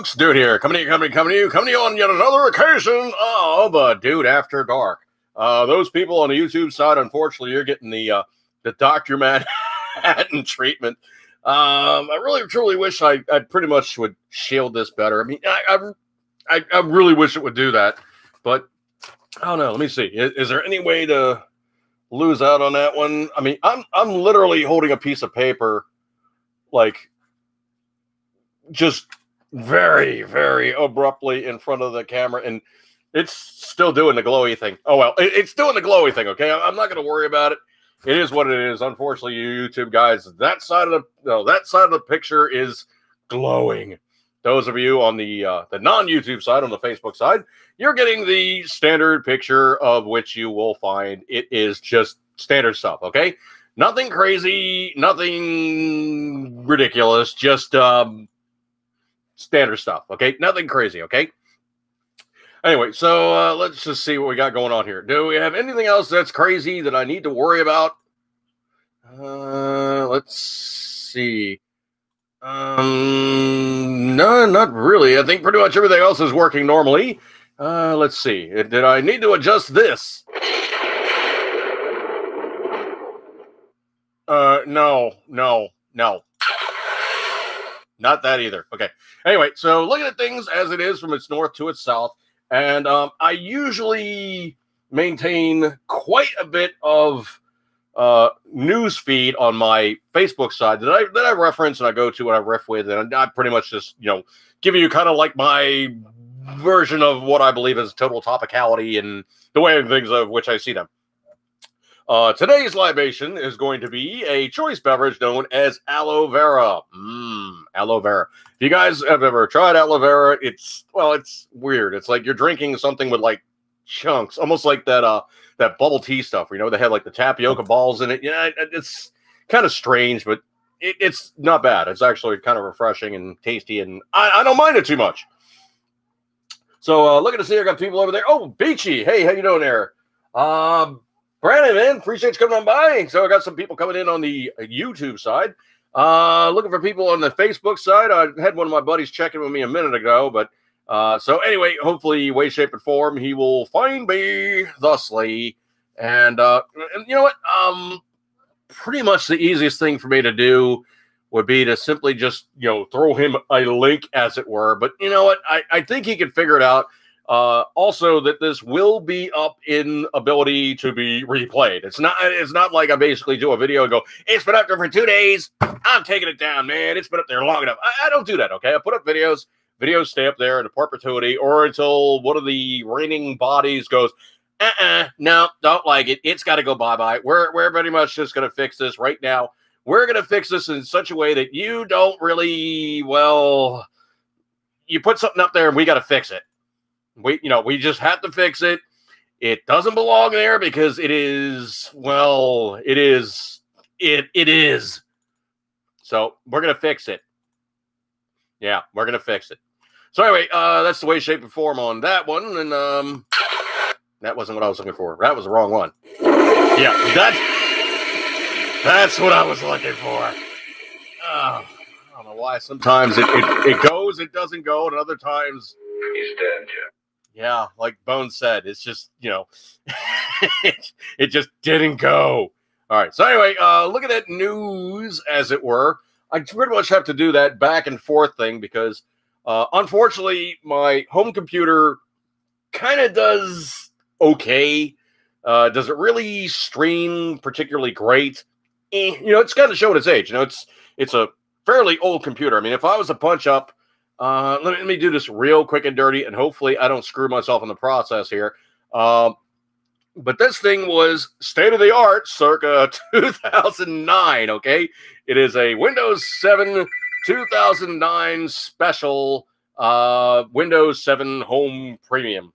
folks, Dude here, coming to you on yet another occasion of Dude After Dark. Those people on the YouTube side, unfortunately, you're getting the Dr. Manhattan treatment. I really, truly wish I pretty much would shield this better. I mean, I really wish it would do that, but I don't know. Let me see. Is there any way to lose out on that one? I mean, I'm literally holding a piece of paper, like, just very, very abruptly in front of the camera, and it's still doing the glowy thing. Oh well, it's doing the glowy thing. Okay, I'm not going to worry about it. It is what it is. Unfortunately, you YouTube guys, that side of the picture is glowing. Those of you on the non-YouTube side, on the Facebook side, you're getting the standard picture, of which you will find it is just standard stuff. Okay, nothing crazy, nothing ridiculous, just standard stuff. Okay, nothing crazy. Okay. Anyway, so let's just see what we got going on here. Do we have anything else that's crazy that I need to worry about? Let's see. No, not really. I think pretty much everything else is working normally. Let's see. Did I need to adjust this? No. Not that either. Okay. Anyway, so looking at things as it is from its north to its south, and I usually maintain quite a bit of news feed on my Facebook side that I reference and I go to and I riff with, and I pretty much just give you kind of like my version of what I believe is total topicality and the way of things of which I see them. Today's libation is going to be a choice beverage known as aloe vera. Aloe vera. If you guys have ever tried aloe vera, it's weird. It's like you're drinking something with like chunks, almost like that bubble tea stuff. They have like the tapioca balls in it. Yeah, it's kind of strange, but it's not bad. It's actually kind of refreshing and tasty, and I don't mind it too much. So looking to see, I got people over there. Oh, Beachy. Hey, how you doing there? Brandon, man, appreciate you coming on by. So I got some people coming in on the YouTube side. Looking for people on the Facebook side. I had one of my buddies checking with me a minute ago, but so anyway, hopefully, way, shape, and form, he will find me thusly. And you know what? Pretty much the easiest thing for me to do would be to simply just throw him a link, as it were. But you know what? I think he can figure it out. Also, that this will be up in ability to be replayed. It's not like I basically do a video and go, it's been up there for 2 days. I'm taking it down, man. It's been up there long enough. I don't do that. Okay. I put up videos stay up there in perpetuity, or until one of the reigning bodies goes, no, don't like it. It's got to go bye-bye. We're pretty much just going to fix this right now. We're going to fix this in such a way that you don't really, you put something up there and we got to fix it. We just have to fix it. It doesn't belong there because it is. So we're going to fix it. Yeah, we're going to fix it. So anyway, that's the way, shape, and form on that one. And that wasn't what I was looking for. That was the wrong one. Yeah, that's what I was looking for. I don't know why. Sometimes it goes, it doesn't go, and other times he's dead, Jeff. Yeah, like Bones said, it's just, it just didn't go. All right. So anyway, looking at news, as it were, I pretty much have to do that back and forth thing because, unfortunately, my home computer kind of does okay. Does it really stream particularly great? It's kind of showing its age. It's a fairly old computer. I mean, if I was to punch up, let me do this real quick and dirty, and hopefully I don't screw myself in the process here. But this thing was state-of-the-art circa 2009, okay? It is a Windows 7 2009 special Windows 7 Home Premium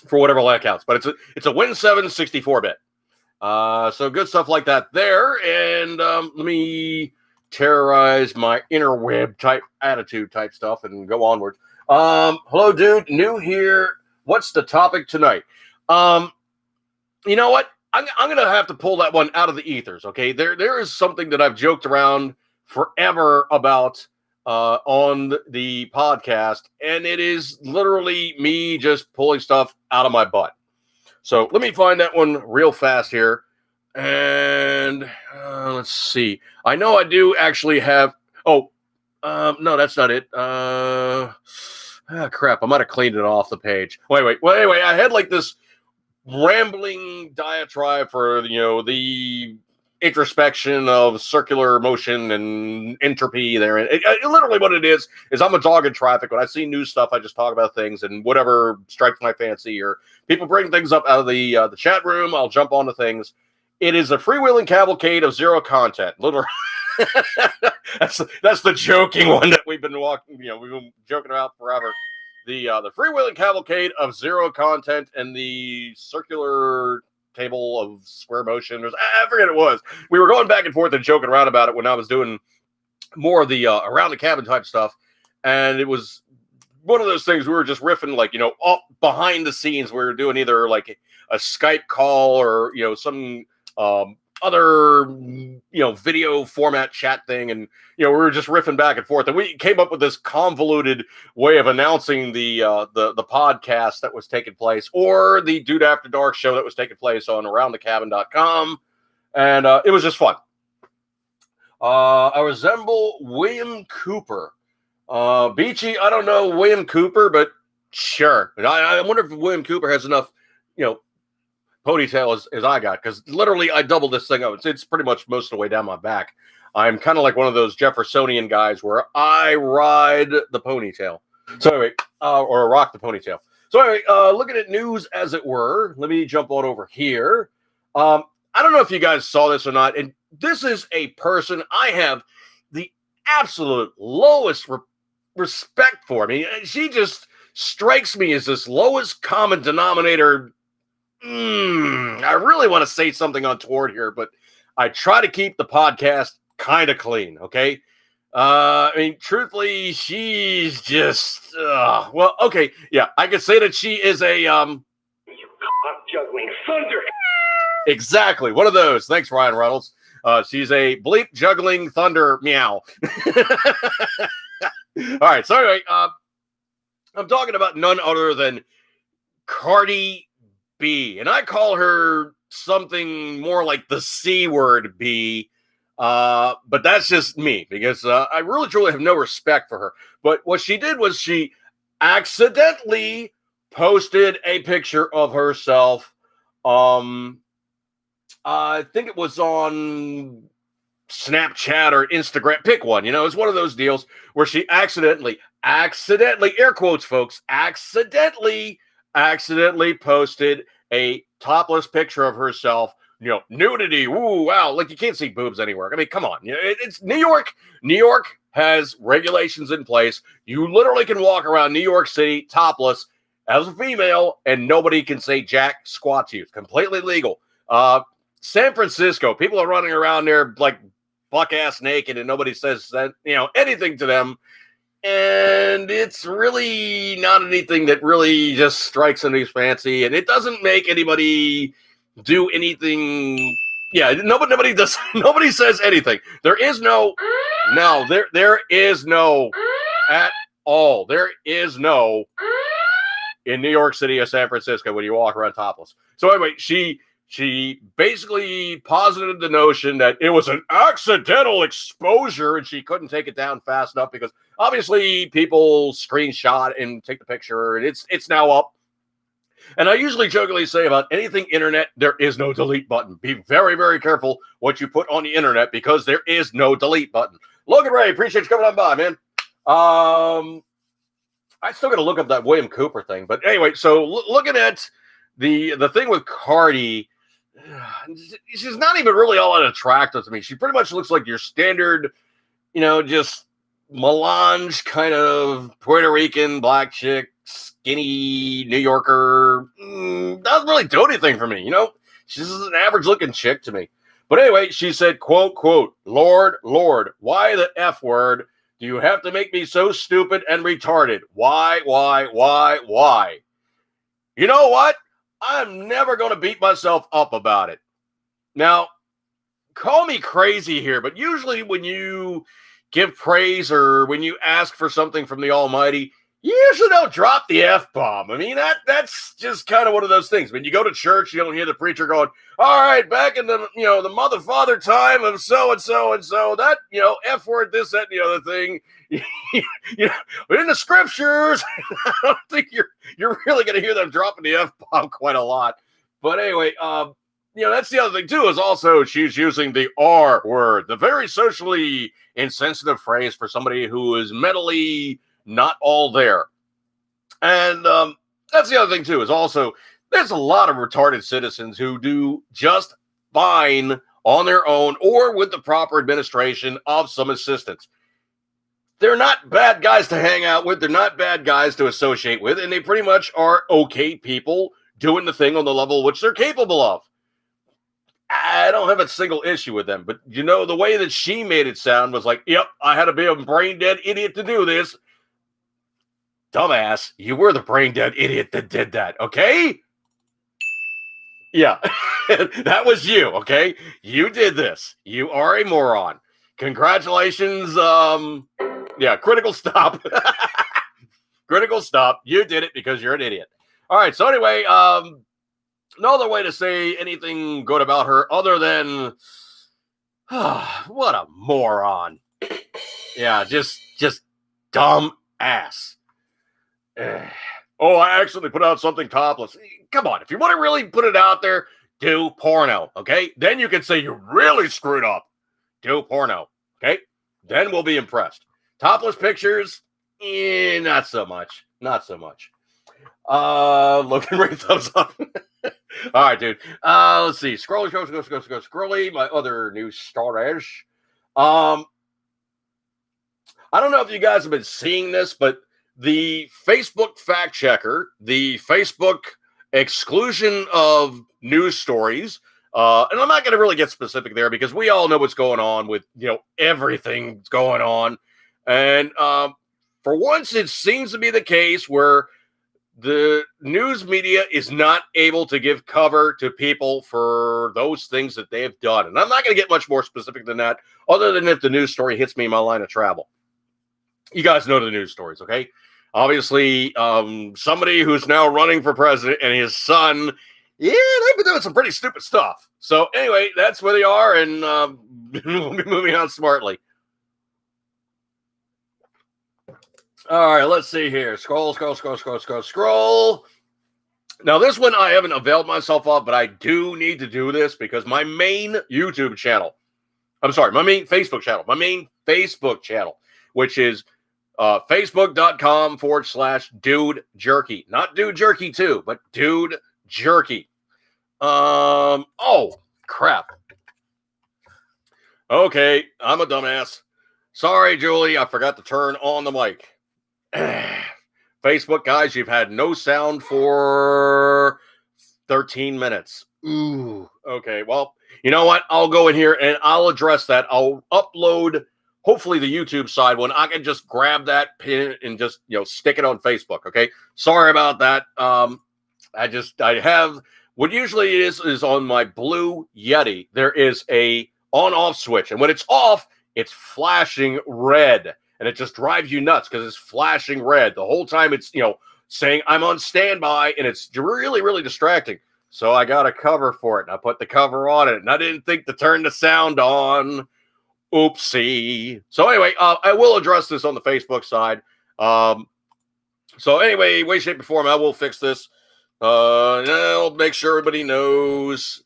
for whatever that counts. But it's a Win 7 64-bit. So good stuff like that there. And let me terrorize my interweb type attitude type stuff and go onward. Hello, dude. New here. What's the topic tonight? You know what? I'm going to have to pull that one out of the ethers, okay? There is something that I've joked around forever about on the podcast, and it is literally me just pulling stuff out of my butt. So let me find that one real fast here. And let's see. I know I do actually have. Oh, no, that's not it. Crap. I might have cleaned it off the page. Wait. Well, anyway, I had like this rambling diatribe for the introspection of circular motion and entropy there. And literally what it is I'm a dog in traffic. When I see new stuff, I just talk about things and whatever strikes my fancy, or people bring things up out of the chat room, I'll jump onto things. It is a freewheeling cavalcade of zero content. Literally. that's the joking one that we've been joking about forever. The freewheeling cavalcade of zero content and the circular table of square motion. I forget it was. We were going back and forth and joking around about it when I was doing more of the around the cabin type stuff, and it was one of those things we were just riffing, like, all behind the scenes. We were doing either like a Skype call or some other video format chat thing, and we were just riffing back and forth, and we came up with this convoluted way of announcing the podcast that was taking place, or the Dude After Dark show that was taking place on aroundthecabin.com, and it was just fun. I resemble William Cooper. Beachy, I don't know William Cooper, but sure. I wonder if William Cooper has enough ponytail as I got, because literally I doubled this thing up. It's pretty much most of the way down my back. I'm kind of like one of those Jeffersonian guys where I ride the ponytail. So anyway, or rock the ponytail. So anyway, looking at news as it were, let me jump on over here. I don't know if you guys saw this or not, and this is a person I have the absolute lowest respect for. I mean, she just strikes me as this lowest common denominator. I really want to say something untoward here, but I try to keep the podcast kind of clean, okay? I mean, truthfully, she's just, well, okay, yeah, I could say that she is a, juggling thunder. Exactly, one of those. Thanks, Ryan Reynolds. She's a bleep juggling thunder meow. All right, so anyway, I'm talking about none other than Cardi B, and I call her something more like the C word B, but that's just me, because I really truly have no respect for her. But what she did was she accidentally posted a picture of herself. I think it was on Snapchat or Instagram, pick one. It's one of those deals where she accidentally, air quotes, folks, accidentally posted a topless picture of herself. Nudity. Ooh, wow! Like, you can't see boobs anywhere. I mean, come on. It's New York. New York has regulations in place. You literally can walk around New York City topless as a female, and nobody can say jack squat to you. It's completely legal. San Francisco, people are running around there like buck ass naked, and nobody says that anything to them. And it's really not anything that really just strikes anybody's fancy, and it doesn't make anybody do anything. Yeah, nobody does. Nobody says anything. There is no at all. There is no in New York City or San Francisco when you walk around topless. So anyway, she basically posited the notion that it was an accidental exposure, and she couldn't take it down fast enough because obviously people screenshot and take the picture, and it's now up. And I usually jokingly say about anything internet, there is no delete button. Be very, very careful what you put on the internet, because there is no delete button. Logan Ray, appreciate you coming on by, man. I still got to look up that William Cooper thing. But anyway, so looking at the thing with Cardi, she's not even really all that attractive to me. She pretty much looks like your standard, just melange kind of Puerto Rican black chick, skinny New Yorker. Doesn't really do anything for me, She's just an average looking chick to me. But anyway, she said, quote, Lord, why the F word? Do you have to make me so stupid and retarded? Why? You know what? I'm never going to beat myself up about it. Now, call me crazy here, but usually when you give praise or when you ask for something from the Almighty, you usually don't drop the F-bomb. I mean, that's just kind of one of those things. When you go to church, you don't hear the preacher going, all right, back in the, the mother father time of so and so and so, that, F word, this, that, and the other thing. In the scriptures, I don't think you're really going to hear them dropping the F-bomb quite a lot. But anyway, that's the other thing too, is also she's using the R word, the very socially insensitive phrase for somebody who is mentally not all there. And that's the other thing too, is also there's a lot of retarded citizens who do just fine on their own or with the proper administration of some assistance. They're not bad guys to hang out with. They're not bad guys to associate with. And they pretty much are okay people doing the thing on the level which they're capable of. I don't have a single issue with them. But, the way that she made it sound was like, yep, I had to be a brain-dead idiot to do this. Dumbass, you were the brain-dead idiot that did that, okay? Yeah, that was you, okay? You did this. You are a moron. Congratulations. Critical stop. Critical stop. You did it because you're an idiot. All right, so anyway, no other way to say anything good about her other than, what a moron. Yeah, just dumb ass. Oh, I actually put out something topless. Come on, if you want to really put it out there, do porno, okay? Then you can say you really screwed up. Do porno, okay? Then we'll be impressed. Topless pictures, not so much. Not so much. Logan Ray, thumbs up. All right, dude. Let's see. Scrolly. My other news storage. I don't know if you guys have been seeing this, but the Facebook fact checker, the Facebook exclusion of news stories, and I'm not going to really get specific there because we all know what's going on with, everything going on. And for once, it seems to be the case where the news media is not able to give cover to people for those things that they have done. And I'm not going to get much more specific than that, other than if the news story hits me in my line of travel. You guys know the news stories, okay? Obviously, somebody who's now running for president and his son, they've been doing some pretty stupid stuff. So anyway, that's where they are, and we'll be moving on smartly. All right, let's see here. Scroll. Now, this one I haven't availed myself of, but I do need to do this because my main Facebook channel, which is facebook.com/Dude Jerky. Not Dude Jerky 2, but Dude Jerky. Oh, crap. Okay, I'm a dumbass. Sorry, Julie, I forgot to turn on the mic. Facebook, guys, you've had no sound for 13 minutes. Ooh, okay, well, you know what? I'll go in here and I'll address that. I'll upload, hopefully, the YouTube side one. I can just grab that pin and just, stick it on Facebook, okay? Sorry about that. I have, what usually is on my Blue Yeti, there is a on-off switch. And when it's off, it's flashing red. And it just drives you nuts because it's flashing red. The whole time it's, saying I'm on standby, and it's really, really distracting. So I got a cover for it, and I put the cover on it, and I didn't think to turn the sound on. Oopsie. So anyway, I will address this on the Facebook side. So anyway, way, shape, or form, I will fix this. I'll make sure everybody knows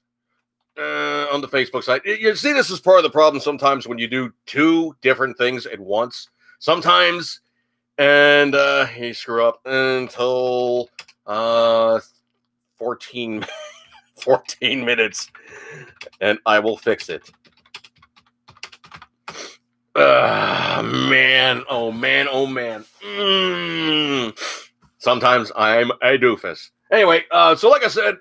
on the Facebook side. You see, this is part of the problem sometimes when you do two different things at once. Sometimes, and you screw up until 14 minutes, and I will fix it. Man. Sometimes I'm a doofus. Anyway, so like I said,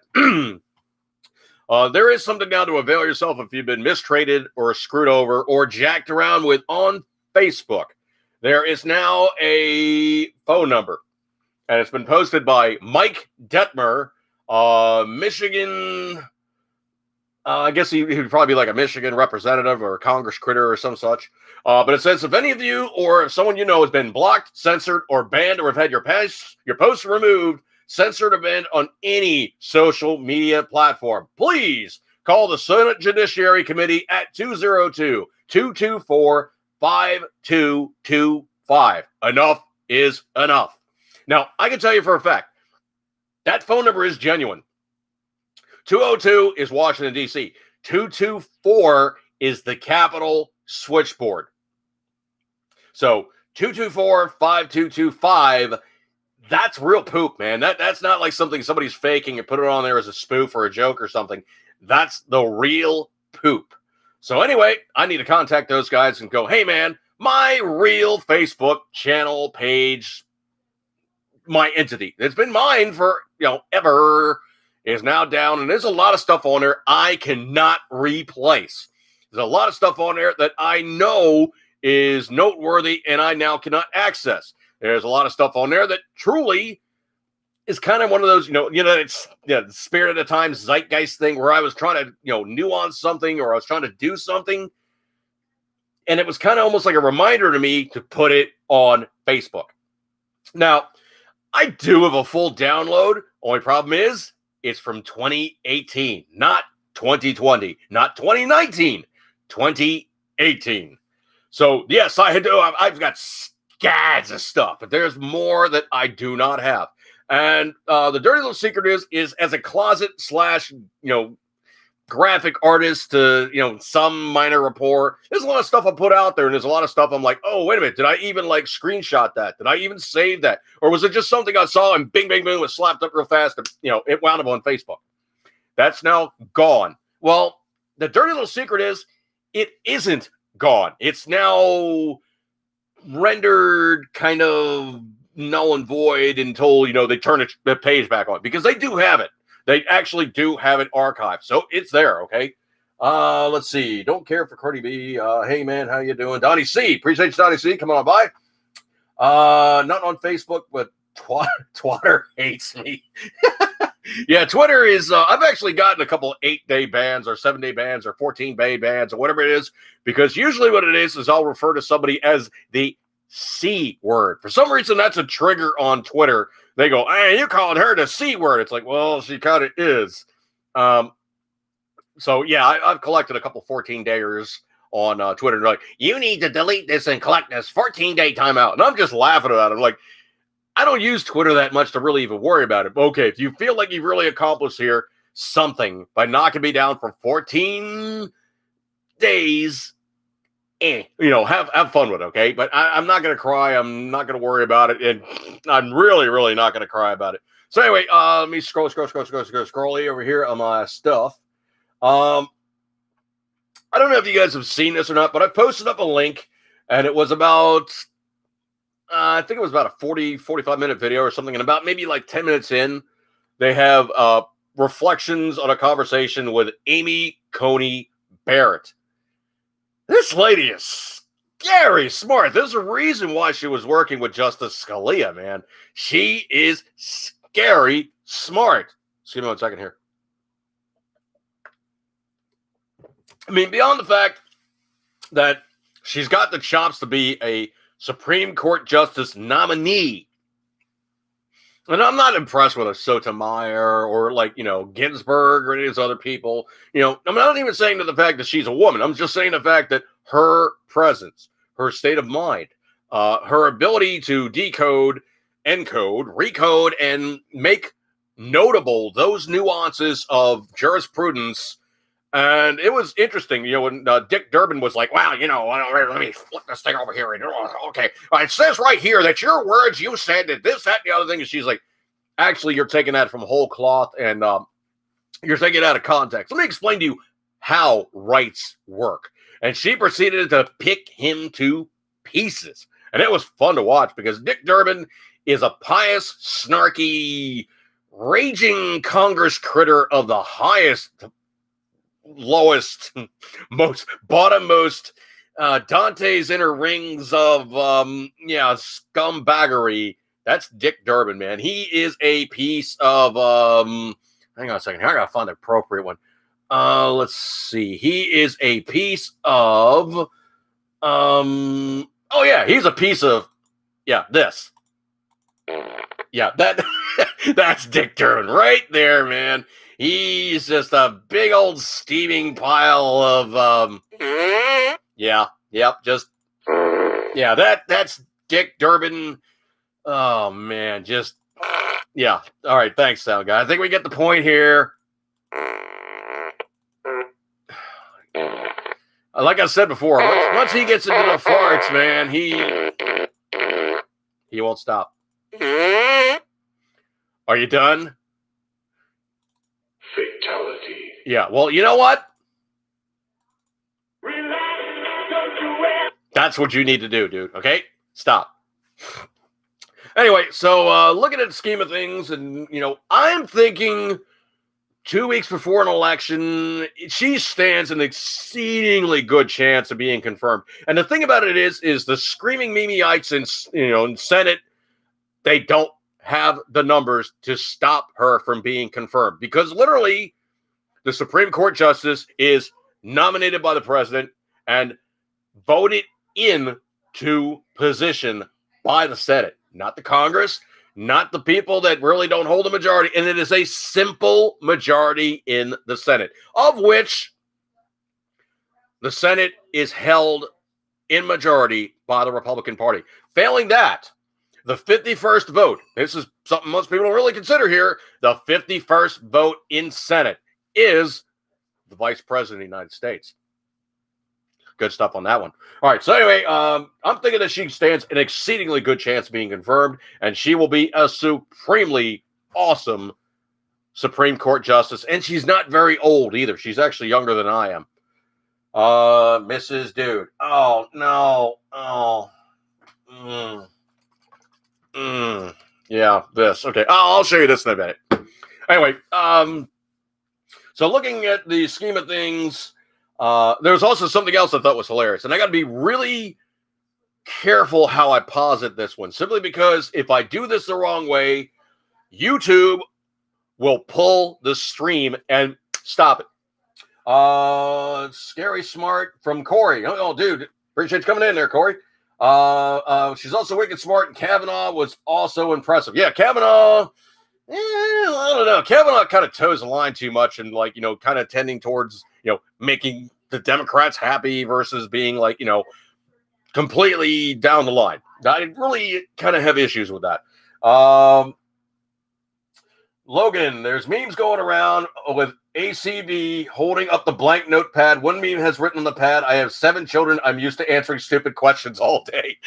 there is something now to avail yourself if you've been mistreated or screwed over or jacked around with on Facebook. There is now a phone number, and it's been posted by Mike Detmer, Michigan I guess he would probably be like a Michigan representative or a Congress critter or some such. But it says if any of you or if someone you know has been blocked, censored, or banned, or have had your posts removed, censored, or banned on any social media platform, please call the Senate Judiciary Committee at 202-224-5225. Enough is enough. Now, I can tell you for a fact, that phone number is genuine. 202 is Washington, D.C. 224 is the Capitol switchboard. So 224-5225, that's real poop, man. That's not like something somebody's faking and put it on there as a spoof or a joke or something. That's the real poop. So anyway, I need to contact those guys and go, hey, man, my real Facebook channel page, my entity that's been mine for, ever, is now down. And there's a lot of stuff on there I cannot replace. There's a lot of stuff on there that I know is noteworthy and I now cannot access. There's a lot of stuff on there that truly is kind of one of those, it's the spirit of the times zeitgeist thing where I was trying to, nuance something or I was trying to do something. And it was kind of almost like a reminder to me to put it on Facebook. Now, I do have a full download. Only problem is it's from 2018, not 2020, not 2019, 2018. So, yes, I've got scads of stuff, but there's more that I do not have. And the dirty little secret is as a closet / graphic artist to, some minor rapport, there's a lot of stuff I put out there, and there's a lot of stuff I'm like, oh, wait a minute, did I even screenshot that? Did I even save that? Or was it just something I saw and bing, bing, bing, was slapped up real fast and, it wound up on Facebook? That's now gone. Well, the dirty little secret is it isn't gone. It's now rendered kind of null and void until, they turn the page back on, because they do have it. They actually do have it archived. So it's there, okay? Let's see. Don't care for Cardi B. Hey, man, how you doing? Donnie C. Appreciate you, Donnie C. Come on by. Not on Facebook, but Twitter hates me. Yeah, Twitter is, I've actually gotten a couple 8-day bans or 7-day bans or 14-day bans or whatever it is, because usually what it is I'll refer to somebody as the C word. For some reason, that's a trigger on Twitter. They go, hey, you calling her the C word. It's like, well, she kind of is. So, yeah, I've collected a couple 14-dayers on Twitter. They're like, you need to delete this and collect this 14-day timeout. And I'm just laughing about it. I'm like, I don't use Twitter that much to really even worry about it. But okay, if you feel like you've really accomplished here something by knocking me down for 14 days, have fun with it, okay? But I'm not going to cry. I'm not going to worry about it. And I'm really, really not going to cry about it. So anyway, let me scroll over here on my stuff. I don't know if you guys have seen this or not, but I posted up a link, and it was about, I think it was about a 45-minute video or something, and about maybe like 10 minutes in, they have reflections on a conversation with Amy Coney Barrett. This lady is scary smart. There's a reason why she was working with Justice Scalia, man. She is scary smart. Excuse me one second here. I mean, beyond the fact that she's got the chops to be a Supreme Court Justice nominee, and I'm not impressed with a Sotomayor or Ginsburg or any of these other people. I'm not even saying the fact that she's a woman. I'm just saying the fact that her presence, her state of mind, her ability to decode, encode, recode, and make notable those nuances of jurisprudence. And it was interesting, when Dick Durbin was like, wow, let me flip this thing over here. Okay, it says right here that your words, you said that this, that, and the other thing. And she's like, actually, you're taking that from whole cloth and you're taking it out of context. Let me explain to you how rights work. And she proceeded to pick him to pieces. And it was fun to watch because Dick Durbin is a pious, snarky, raging Congress critter of the highest, lowest, most bottommost, Dante's inner rings of scumbaggery. That's Dick Durbin, man. He is a piece of hang on a second here. I gotta find the appropriate one. Let's see. He is a piece of oh yeah, he's a piece of this. Yeah, that's Dick Durbin right there, man. He's just a big old steaming pile of that's Dick Durbin. Oh man, just all right, thanks, sound guy. I think we get the point here. Like I said before, once he gets into the farts, man, he won't stop. Are you done? Fatality. Yeah, well, you know what? Relax, don't do it. That's what you need to do, dude. Okay? Stop. Anyway, so looking at the scheme of things, and, I'm thinking 2 weeks before an election, she stands an exceedingly good chance of being confirmed. And the thing about it is the screaming Mimi-ites in Senate, they don't have the numbers to stop her from being confirmed, because literally the Supreme Court justice is nominated by the president and voted into position by the Senate, not the Congress, not the people that really don't hold a majority. And it is a simple majority in the Senate, of which the Senate is held in majority by the Republican Party. Failing that, the 51st vote, this is something most people don't really consider here, the 51st vote in Senate is the Vice President of the United States. Good stuff on that one. All right, so anyway, I'm thinking that she stands an exceedingly good chance of being confirmed, and she will be a supremely awesome Supreme Court justice, and she's not very old either. She's actually younger than I am. Mrs. Dude. Oh, no. Oh. Yeah, this. Okay, I'll show you this in a minute. Anyway, so looking at the scheme of things, there's also something else I thought was hilarious, and I got to be really careful how I posit this one, simply because if I do this the wrong way, YouTube will pull the stream and stop it. Scary Smart from Corey. Oh, dude, appreciate you coming in there, Corey. She's also wicked smart, and Kavanaugh was also impressive. Yeah, Kavanaugh, I don't know. Kavanaugh kind of toes the line too much, and kind of tending towards, making the Democrats happy versus being completely down the line. I really kind of have issues with that. Logan, there's memes going around with ACB holding up the blank notepad. One meme has written on the pad, "I have 7 children. I'm used to answering stupid questions all day."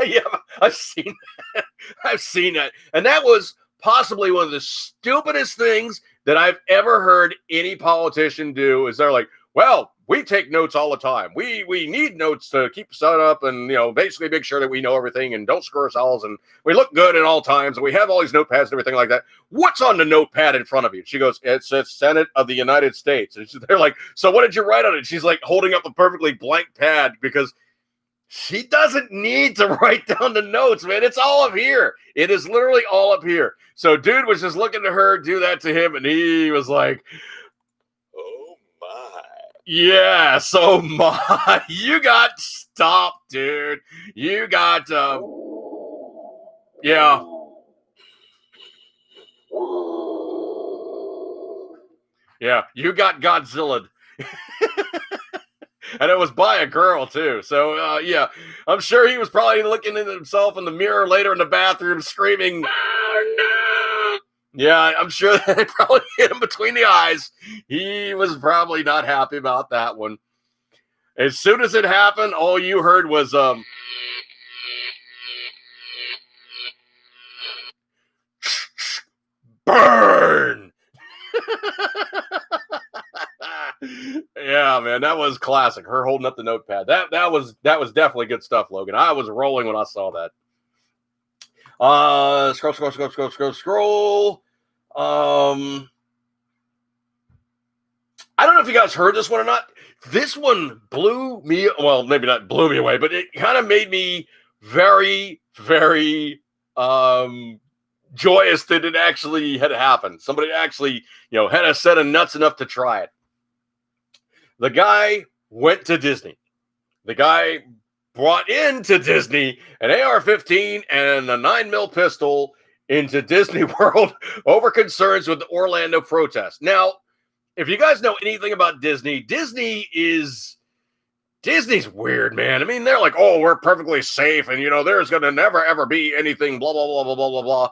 Yeah, I've seen that. I've seen that. And that was possibly one of the stupidest things that I've ever heard any politician do. Is they're like, well, we take notes all the time. We need notes to keep us up and, basically make sure that we know everything and don't screw ourselves. And we look good at all times. And we have all these notepads and everything like that. What's on the notepad in front of you? She goes, it says Senate of the United States. And they're like, so what did you write on it? She's like holding up a perfectly blank pad because she doesn't need to write down the notes, man. It's all up here. It is literally all up here. So dude was just looking to her do that to him. And he was like, oh my. Yeah, so my, you got stopped, dude. You got, yeah. Yeah, you got Godzilla. And it was by a girl, too. So, yeah, I'm sure he was probably looking at himself in the mirror later in the bathroom screaming, "Oh, no!" Yeah, I'm sure that it probably hit him between the eyes. He was probably not happy about that one. As soon as it happened, all you heard was, burn! Yeah, man, that was classic. Her holding up the notepad. That was definitely good stuff, Logan. I was rolling when I saw that. Scroll. I don't know if you guys heard this one or not. This one blew me, well, maybe not blew me away, but it kind of made me very, very joyous that it actually had happened. Somebody actually, had a set of nuts enough to try it. The guy went to Disney. The guy brought into Disney an AR-15 and a 9mm pistol into Disney World over concerns with the Orlando protest. Now, if you guys know anything about Disney, Disney's weird, man. I mean, they're like, oh, we're perfectly safe, and there's gonna never ever be anything, blah blah blah blah blah blah blah.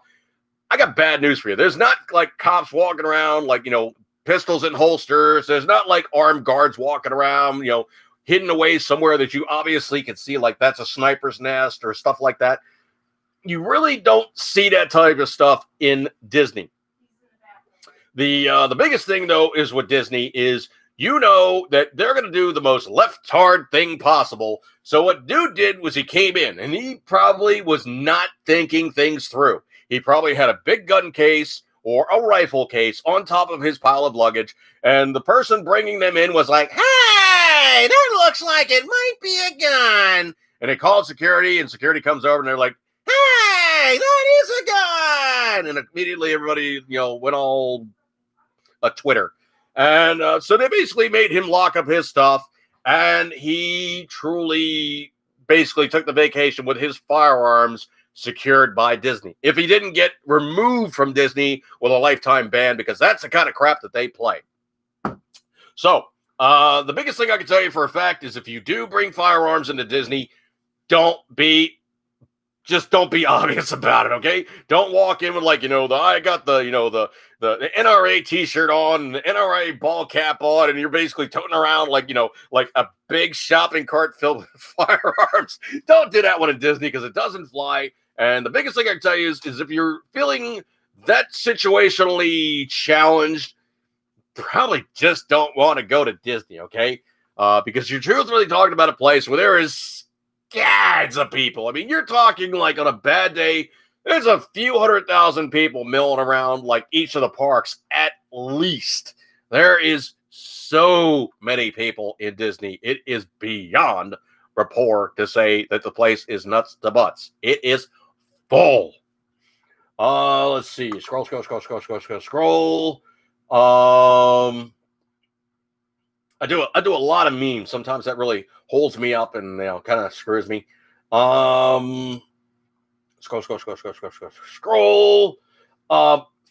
I got bad news for you. There's not like cops walking around like pistols in holsters. There's not like armed guards walking around, hidden away somewhere that you obviously can see like that's a sniper's nest or stuff like that. You really don't see that type of stuff in Disney. The biggest thing though is with Disney is that they're going to do the most left-hard thing possible. So what dude did was he came in and he probably was not thinking things through. He probably had a big gun case or a rifle case on top of his pile of luggage. And the person bringing them in was like, hey, that looks like it might be a gun. And they called security and security comes over and they're like, hey, that is a gun. And immediately everybody, went all a Twitter. And so they basically made him lock up his stuff. And he truly basically took the vacation with his firearms secured by Disney. If he didn't get removed from Disney with a lifetime ban, because that's the kind of crap that they play. So the biggest thing I can tell you for a fact is if you do bring firearms into Disney, don't be obvious about it, okay? Don't walk in with like, I got the NRA t-shirt on, the NRA ball cap on, and you're basically toting around like a big shopping cart filled with firearms. Don't do that one in Disney because it doesn't fly. And the biggest thing I can tell you is if you're feeling that situationally challenged, probably just don't want to go to Disney, okay? Because you're truthfully talking about a place where there is scads of people. I mean, you're talking like on a bad day, there's a few 100,000 people milling around like each of the parks at least. There is so many people in Disney. It is beyond rapport to say that the place is nuts to butts. It is full. Let's see. Scroll. I do a lot of memes. Sometimes that really holds me up and kind of screws me. Scroll.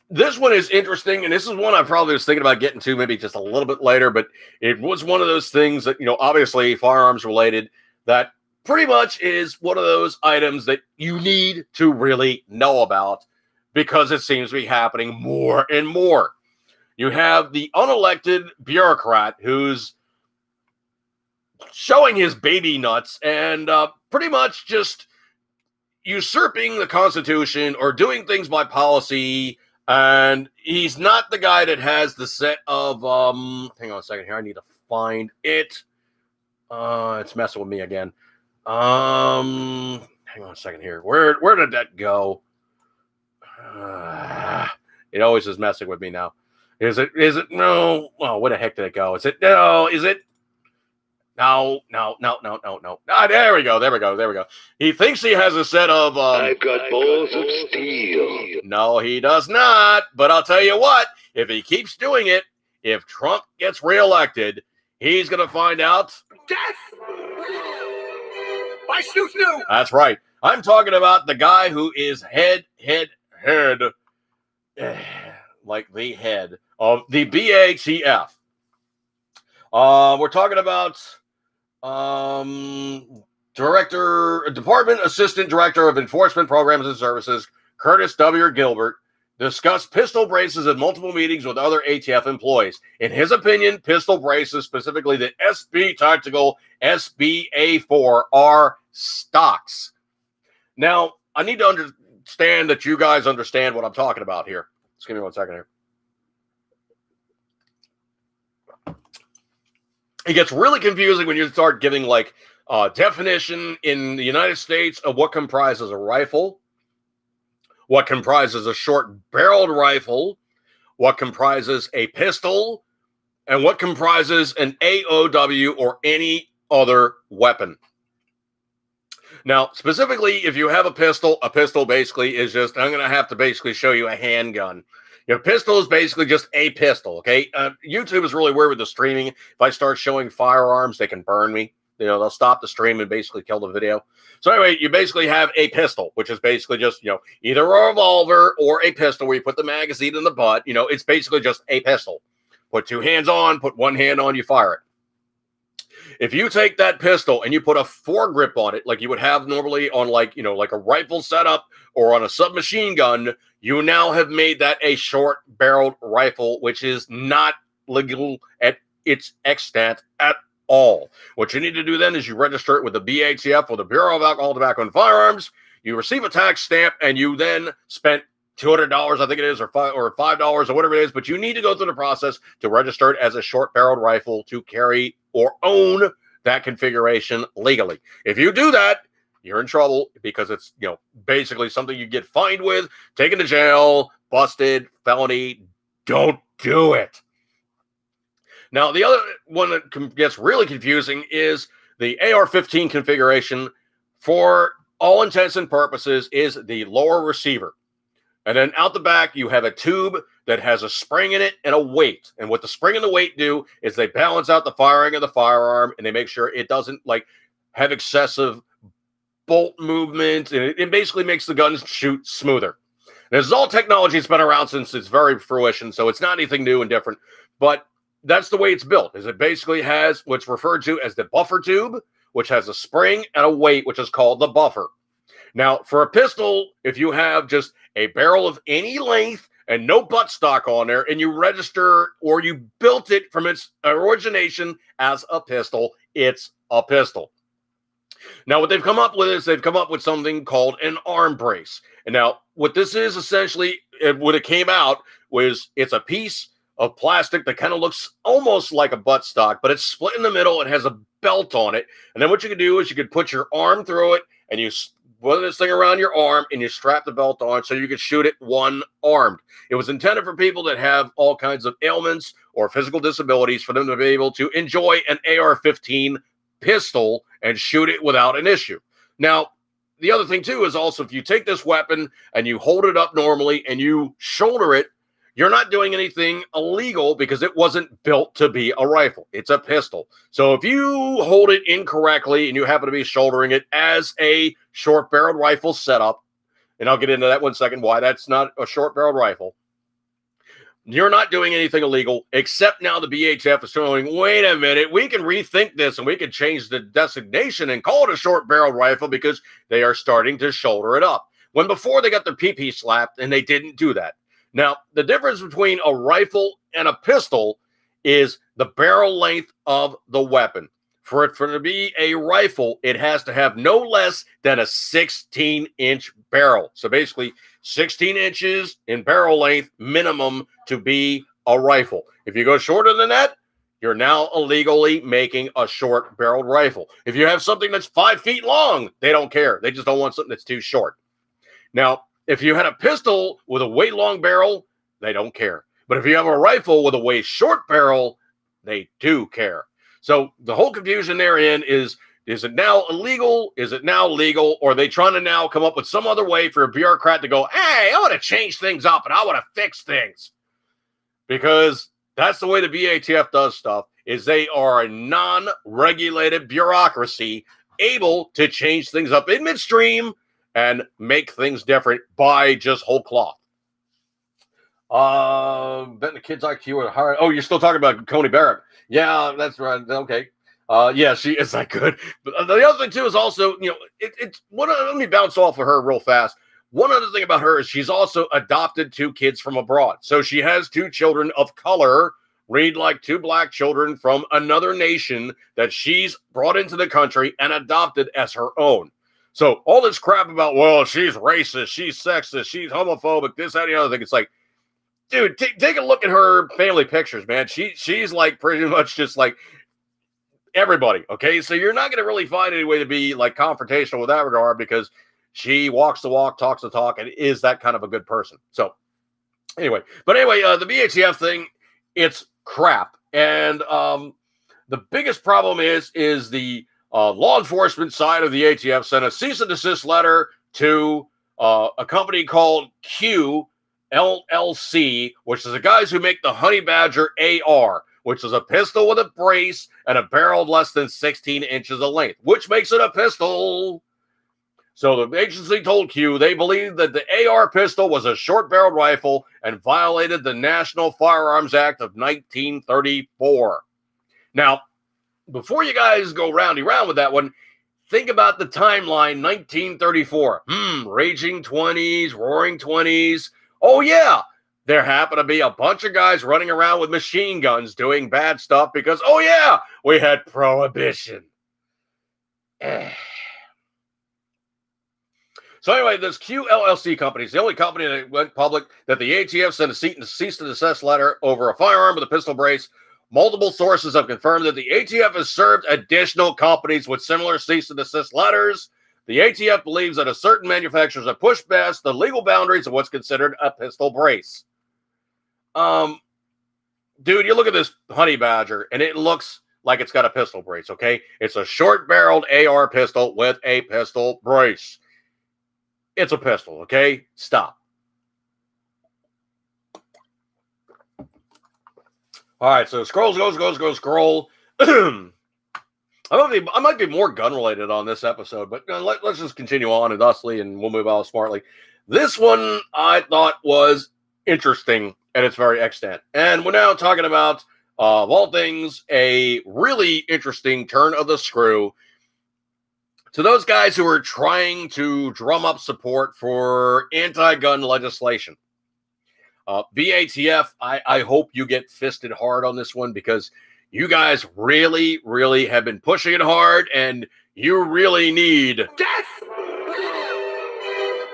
This one is interesting, and this is one I probably was thinking about getting to maybe just a little bit later, but it was one of those things that, obviously firearms related, that pretty much is one of those items that you need to really know about because it seems to be happening more and more. You have the unelected bureaucrat who's showing his baby nuts and pretty much just usurping the Constitution or doing things by policy. And he's not the guy that has the set of, hang on a second here. I need to find it. It's messing with me again. Hang on a second here. Where did that go? It always is messing with me now. Is it no? Oh, where the heck did it go? Is it no? Is it no? Ah, there we go. He thinks he has a set of I've got balls of steel. No, he does not. But I'll tell you what, if he keeps doing it, if Trump gets reelected, he's gonna find out Death by snoo. That's right. I'm talking about the guy who is head, like the head of the BATF. We're talking about Department Assistant Director of Enforcement Programs and Services, Curtis W. Gilbert, discussed pistol braces at multiple meetings with other ATF employees. In his opinion, pistol braces, specifically the SB Tactical SBA4, are stocks. Now, I need to understand that you guys understand what I'm talking about here. Just give me 1 second here. It gets really confusing when you start giving like definition in the United States of what comprises a rifle, what comprises a short-barreled rifle, what comprises a pistol, and what comprises an AOW or any other weapon. Now, specifically, if you have a pistol basically is just, I'm going to have to basically show you a handgun. Pistol is basically just a pistol, okay? YouTube is really weird with the streaming. If I start showing firearms, they can burn me. They'll stop the stream and basically kill the video. So anyway, you basically have a pistol, which is basically just, either a revolver or a pistol where you put the magazine in the butt. It's basically just a pistol. Put two hands on, put one hand on, you fire it. If you take that pistol and you put a foregrip on it, like you would have normally on like a rifle setup or on a submachine gun, you now have made that a short-barreled rifle, which is not legal at its extent at all. What you need to do then is you register it with the BATF or the Bureau of Alcohol, Tobacco, and Firearms. You receive a tax stamp, and you then spent $200, I think it is, or $5 or whatever it is, but you need to go through the process to register it as a short-barreled rifle to carry or own that configuration legally. If you do that, you're in trouble because it's, basically something you get fined with, taken to jail, busted, felony. Don't do it. Now, the other one that gets really confusing is the AR-15 configuration. For all intents and purposes, is the lower receiver. And then out the back, you have a tube that has a spring in it and a weight. And what the spring and the weight do is they balance out the firing of the firearm, and they make sure it doesn't have excessive bolt movement. And it basically makes the guns shoot smoother. This is all technology that's been around since its very fruition, so it's not anything new and different. But that's the way it's built. Is it basically has what's referred to as the buffer tube, which has a spring and a weight, which is called the buffer. Now, for a pistol, if you have just a barrel of any length and no buttstock on there, and you register or you built it from its origination as a pistol, it's a pistol. Now, what they've come up with is they've come up with something called an arm brace. And now, what this is essentially, when it came out, was it's a piece of plastic that kind of looks almost like a buttstock, but it's split in the middle. It has a belt on it. And then what you can do is you could put your arm through it, and you put this thing around your arm, and you strap the belt on so you could shoot it one-armed. It was intended for people that have all kinds of ailments or physical disabilities for them to be able to enjoy an AR-15 pistol and shoot it without an issue. Now, the other thing, too, is also if you take this weapon and you hold it up normally and you shoulder it, you're not doing anything illegal because it wasn't built to be a rifle. It's a pistol. So if you hold it incorrectly and you happen to be shouldering it as a short-barreled rifle setup, and I'll get into that one second, why that's not a short-barreled rifle, you're not doing anything illegal, except now the BATF is showing, wait a minute, we can rethink this and we can change the designation and call it a short-barreled rifle because they are starting to shoulder it up. When before they got their PP slapped and they didn't do that. Now, the difference between a rifle and a pistol is the barrel length of the weapon. For it to be a rifle, it has to have no less than a 16-inch barrel. So basically, 16 inches in barrel length minimum to be a rifle. If you go shorter than that, you're now illegally making a short-barreled rifle. If you have something that's 5 feet long, they don't care. They just don't want something that's too short. Now, if you had a pistol with a way long barrel, they don't care. But if you have a rifle with a way short barrel, they do care. So the whole confusion therein is it now illegal? Is it now legal? Or are they trying to now come up with some other way for a bureaucrat to go, hey, I want to change things up and I want to fix things? Because that's the way the BATF does stuff, is they are a non-regulated bureaucracy able to change things up in midstream and make things different by just whole cloth. Betting the kids' IQ are higher. Oh, you're still talking about Coney Barrett. Yeah, that's right. Okay. Yeah, she is that good. But the other thing, too, is also, let me bounce off of her real fast. One other thing about her is she's also adopted 2 kids from abroad. So she has 2 children of color, read like 2 black children from another nation that she's brought into the country and adopted as her own. So all this crap about, well, she's racist, she's sexist, she's homophobic, this, that, and the other thing. It's like, dude, take a look at her family pictures, man. She's like pretty much just like everybody, okay? So you're not going to really find any way to be like confrontational with that regard because she walks the walk, talks the talk, and is that kind of a good person. So anyway, the BATF thing, it's crap. And the biggest problem is the law enforcement side of the ATF sent a cease and desist letter to a company called Q LLC, which is the guys who make the Honey Badger AR, which is a pistol with a brace and a barrel less than 16 inches of length, which makes it a pistol. So the agency told Q they believed that the AR pistol was a short-barreled rifle and violated the National Firearms Act of 1934. Now, before you guys go round with that one, think about the timeline, 1934. Raging 20s, roaring 20s. Oh, yeah, there happened to be a bunch of guys running around with machine guns doing bad stuff because, oh, yeah, we had prohibition. So anyway, this QLLC company is the only company that went public that the ATF sent a cease and desist letter over a firearm with a pistol brace. Multiple sources have confirmed that the ATF has served additional companies with similar cease and desist letters. The ATF believes that a certain manufacturers have pushed past the legal boundaries of what's considered a pistol brace. Dude, you look at this Honey Badger, and it looks like it's got a pistol brace, okay? It's a short-barreled AR pistol with a pistol brace. It's a pistol, okay? Stop. All right, so scroll. I might be more gun-related on this episode, but let's just continue on thusly, and we'll move on smartly. This one I thought was interesting at its very extent. And we're now talking about, of all things, a really interesting turn of the screw to those guys who are trying to drum up support for anti-gun legislation. BATF, I hope you get fisted hard on this one because you guys really, really have been pushing it hard, and you really need Death!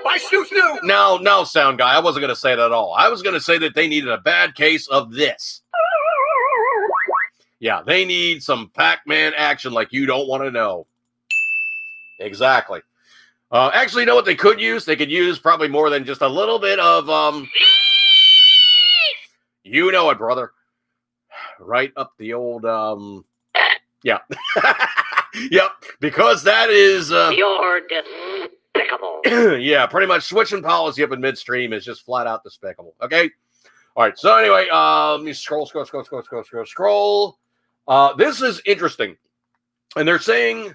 By snoo-snoo! No, sound guy, I wasn't going to say that at all. I was going to say that they needed a bad case of this. Yeah, they need some Pac-Man action like you don't want to know. Exactly. Actually, you know what they could use? They could use probably more than just a little bit of, you know it, brother. Right up the old, yeah. Yep, because that is... You're despicable. Yeah, pretty much switching policy up in midstream is just flat out despicable, okay? All right, so anyway, let me scroll. This is interesting. And they're saying...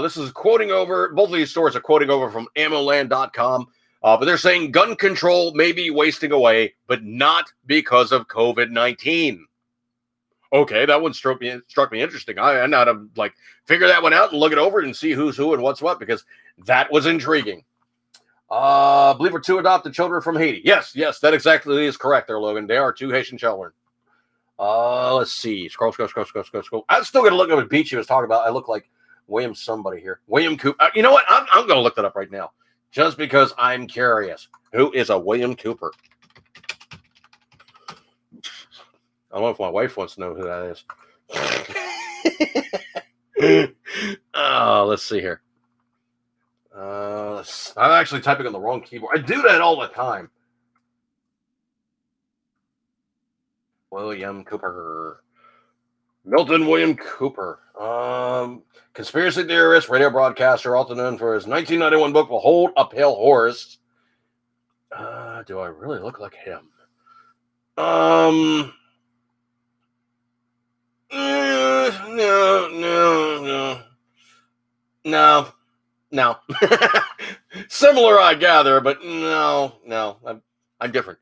this is quoting over, both of these stories are quoting over from ammoland.com, but they're saying gun control may be wasting away, but not because of COVID-19. Okay, that one struck me interesting. I know how to figure that one out and look it over and see who's who and what's what, because that was intriguing. I believe we're 2 adopted children from Haiti. Yes, that exactly is correct there, Logan. They are 2 Haitian children. Let's see. Scroll. I'm still going to look at what Beachy was talking about. I look like William somebody here. William Cooper. You know what? I'm going to look that up right now just because I'm curious. Who is a William Cooper? I don't know if my wife wants to know who that is. Let's see here. I'm actually typing on the wrong keyboard. I do that all the time. William Cooper. Milton William Cooper. Conspiracy theorist, radio broadcaster, also known for his 1991 book, Behold a Pale Horse. Do I really look like him? No. Similar, I gather, but no. I'm different.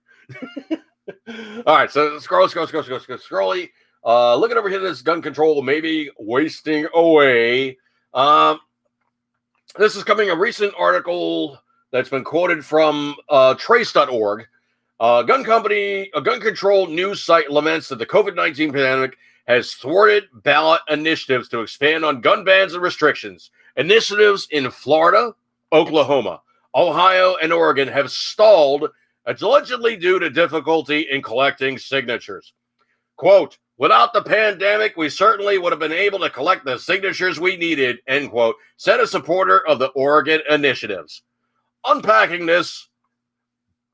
All right, so scrolly. Looking over here, this gun control may be wasting away. This is coming a recent article that's been quoted from trace.org. A gun control news site laments that the COVID-19 pandemic has thwarted ballot initiatives to expand on gun bans and restrictions. Initiatives in Florida, Oklahoma, Ohio, and Oregon have stalled, allegedly due to difficulty in collecting signatures. Quote, without the pandemic, we certainly would have been able to collect the signatures we needed, end quote, said a supporter of the Oregon initiatives. Unpacking this,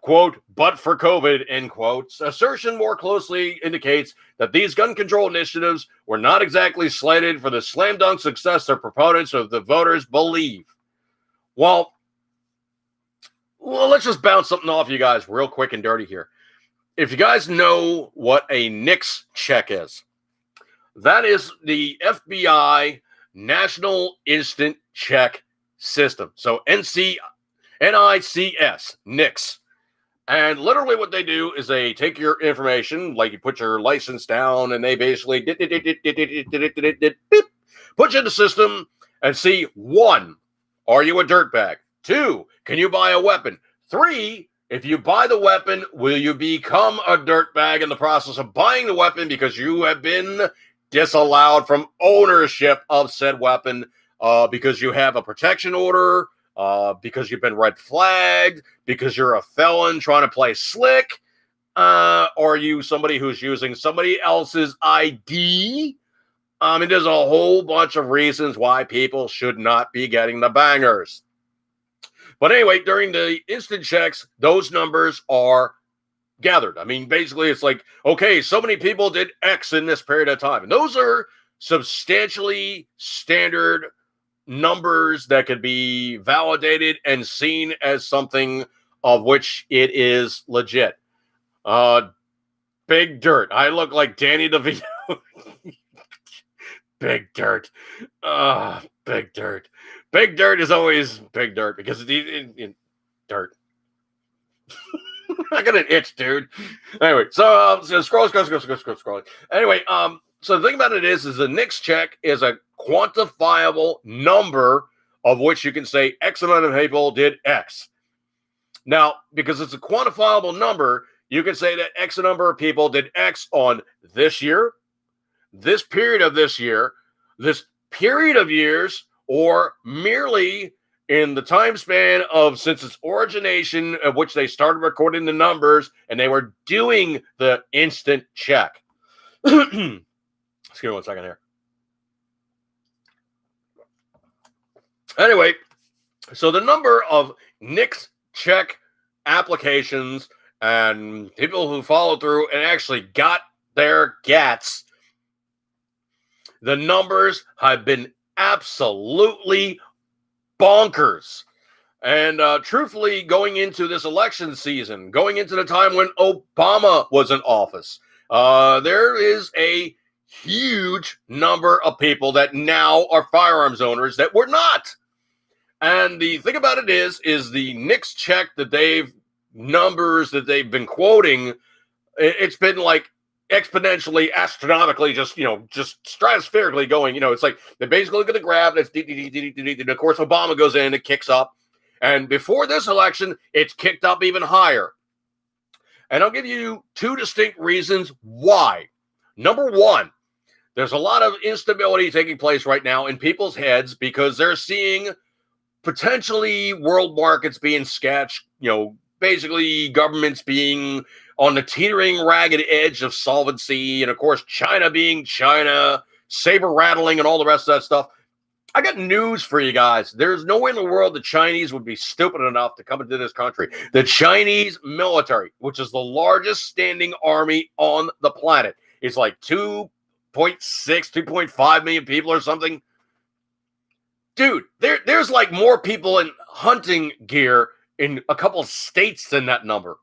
quote, but for COVID, end quote, assertion more closely indicates that these gun control initiatives were not exactly slated for the slam dunk success their proponents of the voters believe. Well, Well, let's just bounce something off you guys real quick and dirty here. If you guys know what a NICS check is, that is the FBI National Instant Check System. So NICS, NICS. And literally what they do is they take your information, like you put your license down, and they basically put you in the system and see, 1, are you a dirtbag? 2, can you buy a weapon? 3, if you buy the weapon, will you become a dirtbag in the process of buying the weapon because you have been disallowed from ownership of said weapon because you have a protection order, because you've been red flagged, because you're a felon trying to play slick, or are you somebody who's using somebody else's ID? There's a whole bunch of reasons why people should not be getting the bangers. But anyway, during the instant checks, those numbers are gathered. Basically, it's like, okay, so many people did X in this period of time. And those are substantially standard numbers that could be validated and seen as something of which it is legit. Big Dirt. I look like Danny DeVito. Big Dirt. Big Dirt. Big Dirt is always Big Dirt because it's in dirt. I got an itch, dude. Anyway, so scroll. Anyway, so the thing about it is the NICS check is a quantifiable number of which you can say X amount of people did X. Now, because it's a quantifiable number, you can say that X number of people did X on this year, this period of this year, this period of years, or merely in the time span of since its origination, of which they started recording the numbers and they were doing the instant check. Excuse me 1 second here. Anyway, so the number of NICS check applications and people who followed through and actually got their GATs, the numbers have been absolutely bonkers. And truthfully, going into this election season, going into the time when Obama was in office, there is a huge number of people that now are firearms owners that were not. And the thing about it is the NICS check that numbers that they've been quoting, it's been like exponentially, astronomically, just stratospherically going. It's like they basically look at the graph, and of course Obama goes in, it kicks up, and before this election, it's kicked up even higher. And I'll give you 2 distinct reasons why. Number 1, there's a lot of instability taking place right now in people's heads because they're seeing potentially world markets being sketched, basically governments being on the teetering ragged edge of solvency, and of course China being China, saber rattling and all the rest of that stuff. I got news for you guys. There's no way in the world the Chinese would be stupid enough to come into this country. The Chinese military, which is the largest standing army on the planet, is like 2.6, 2.5 million people or something. Dude, there's like more people in hunting gear in a couple of states than that number.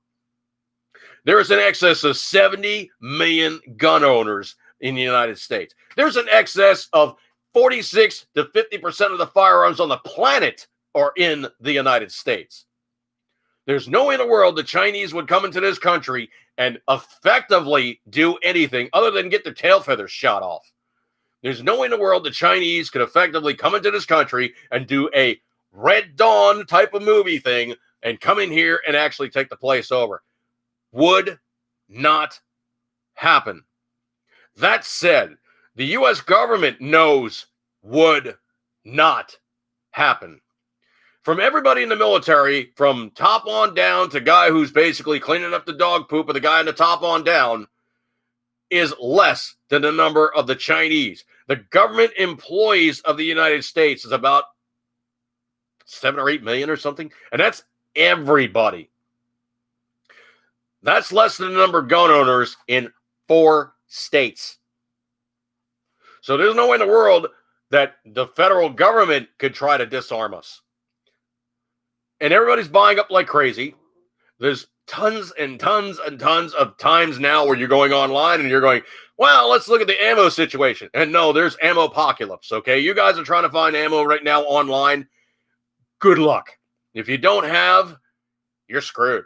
There is an excess of 70 million gun owners in the United States. There's an excess of 46 to 50% of the firearms on the planet are in the United States. There's no way in the world the Chinese would come into this country and effectively do anything other than get their tail feathers shot off. There's no way in the world the Chinese could effectively come into this country and do a Red Dawn type of movie thing and come in here and actually take the place over. Would not happen. That said, the U.S. government knows would not happen. From everybody in the military, from top on down to guy who's basically cleaning up the dog poop of the guy in the top on down, is less than the number of the Chinese. The government employees of the United States is about 7 or 8 million or something, and that's everybody. That's less than the number of gun owners in 4 states. So there's no way in the world that the federal government could try to disarm us. and everybody's buying up like crazy. There's tons and tons and tons of times now where you're going online and you're going, well, let's look at the ammo situation. And no, there's ammo apocalypse. Okay. You guys are trying to find ammo right now online. Good luck. If you don't have, you're screwed.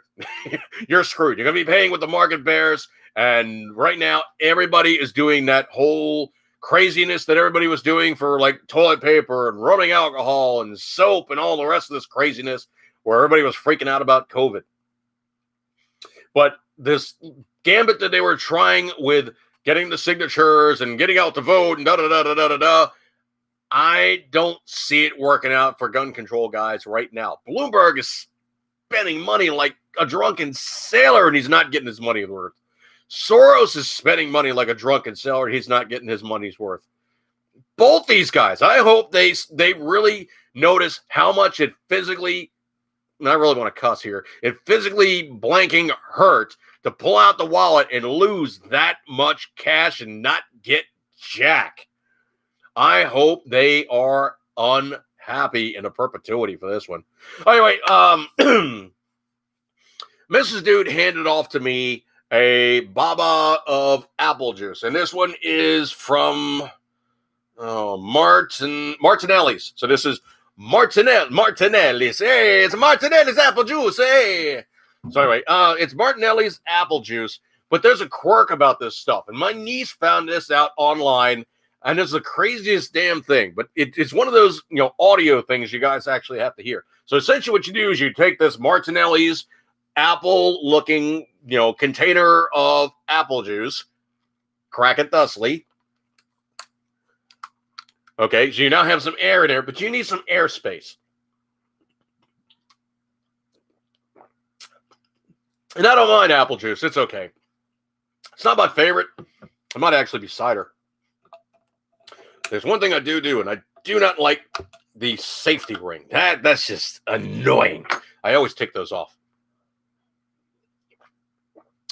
You're screwed. You're going to be paying what the market bears. And right now, everybody is doing that whole craziness that everybody was doing for like toilet paper and rubbing alcohol and soap and all the rest of this craziness where everybody was freaking out about COVID. But this gambit that they were trying with getting the signatures and getting out the vote and da-da-da-da-da-da, I don't see it working out for gun control guys right now. Bloomberg is spending money like a drunken sailor, and he's not getting his money's worth. Soros is spending money like a drunken sailor, and he's not getting his money's worth. Both these guys, I hope they really notice how much it physically, and I really want to cuss here, it physically blanking hurt to pull out the wallet and lose that much cash and not get jack. I hope they are unhappy in a perpetuity for this one. Anyway, Mrs. Dude handed off to me a Baba of apple juice, and this one is from Martinelli's. So this is Martinelli's. Hey, it's Martinelli's apple juice. Hey. So anyway, it's Martinelli's apple juice, but there's a quirk about this stuff, and my niece found this out online, and it's the craziest damn thing. But it's one of those audio things you guys actually have to hear. So essentially, what you do is you take this Martinelli's apple-looking container of apple juice, crack it thusly. Okay, so you now have some air in there, but you need some airspace. And I don't mind apple juice. It's okay. It's not my favorite. It might actually be cider. There's one thing I do, and I do not like the safety ring. That's just annoying. I always take those off.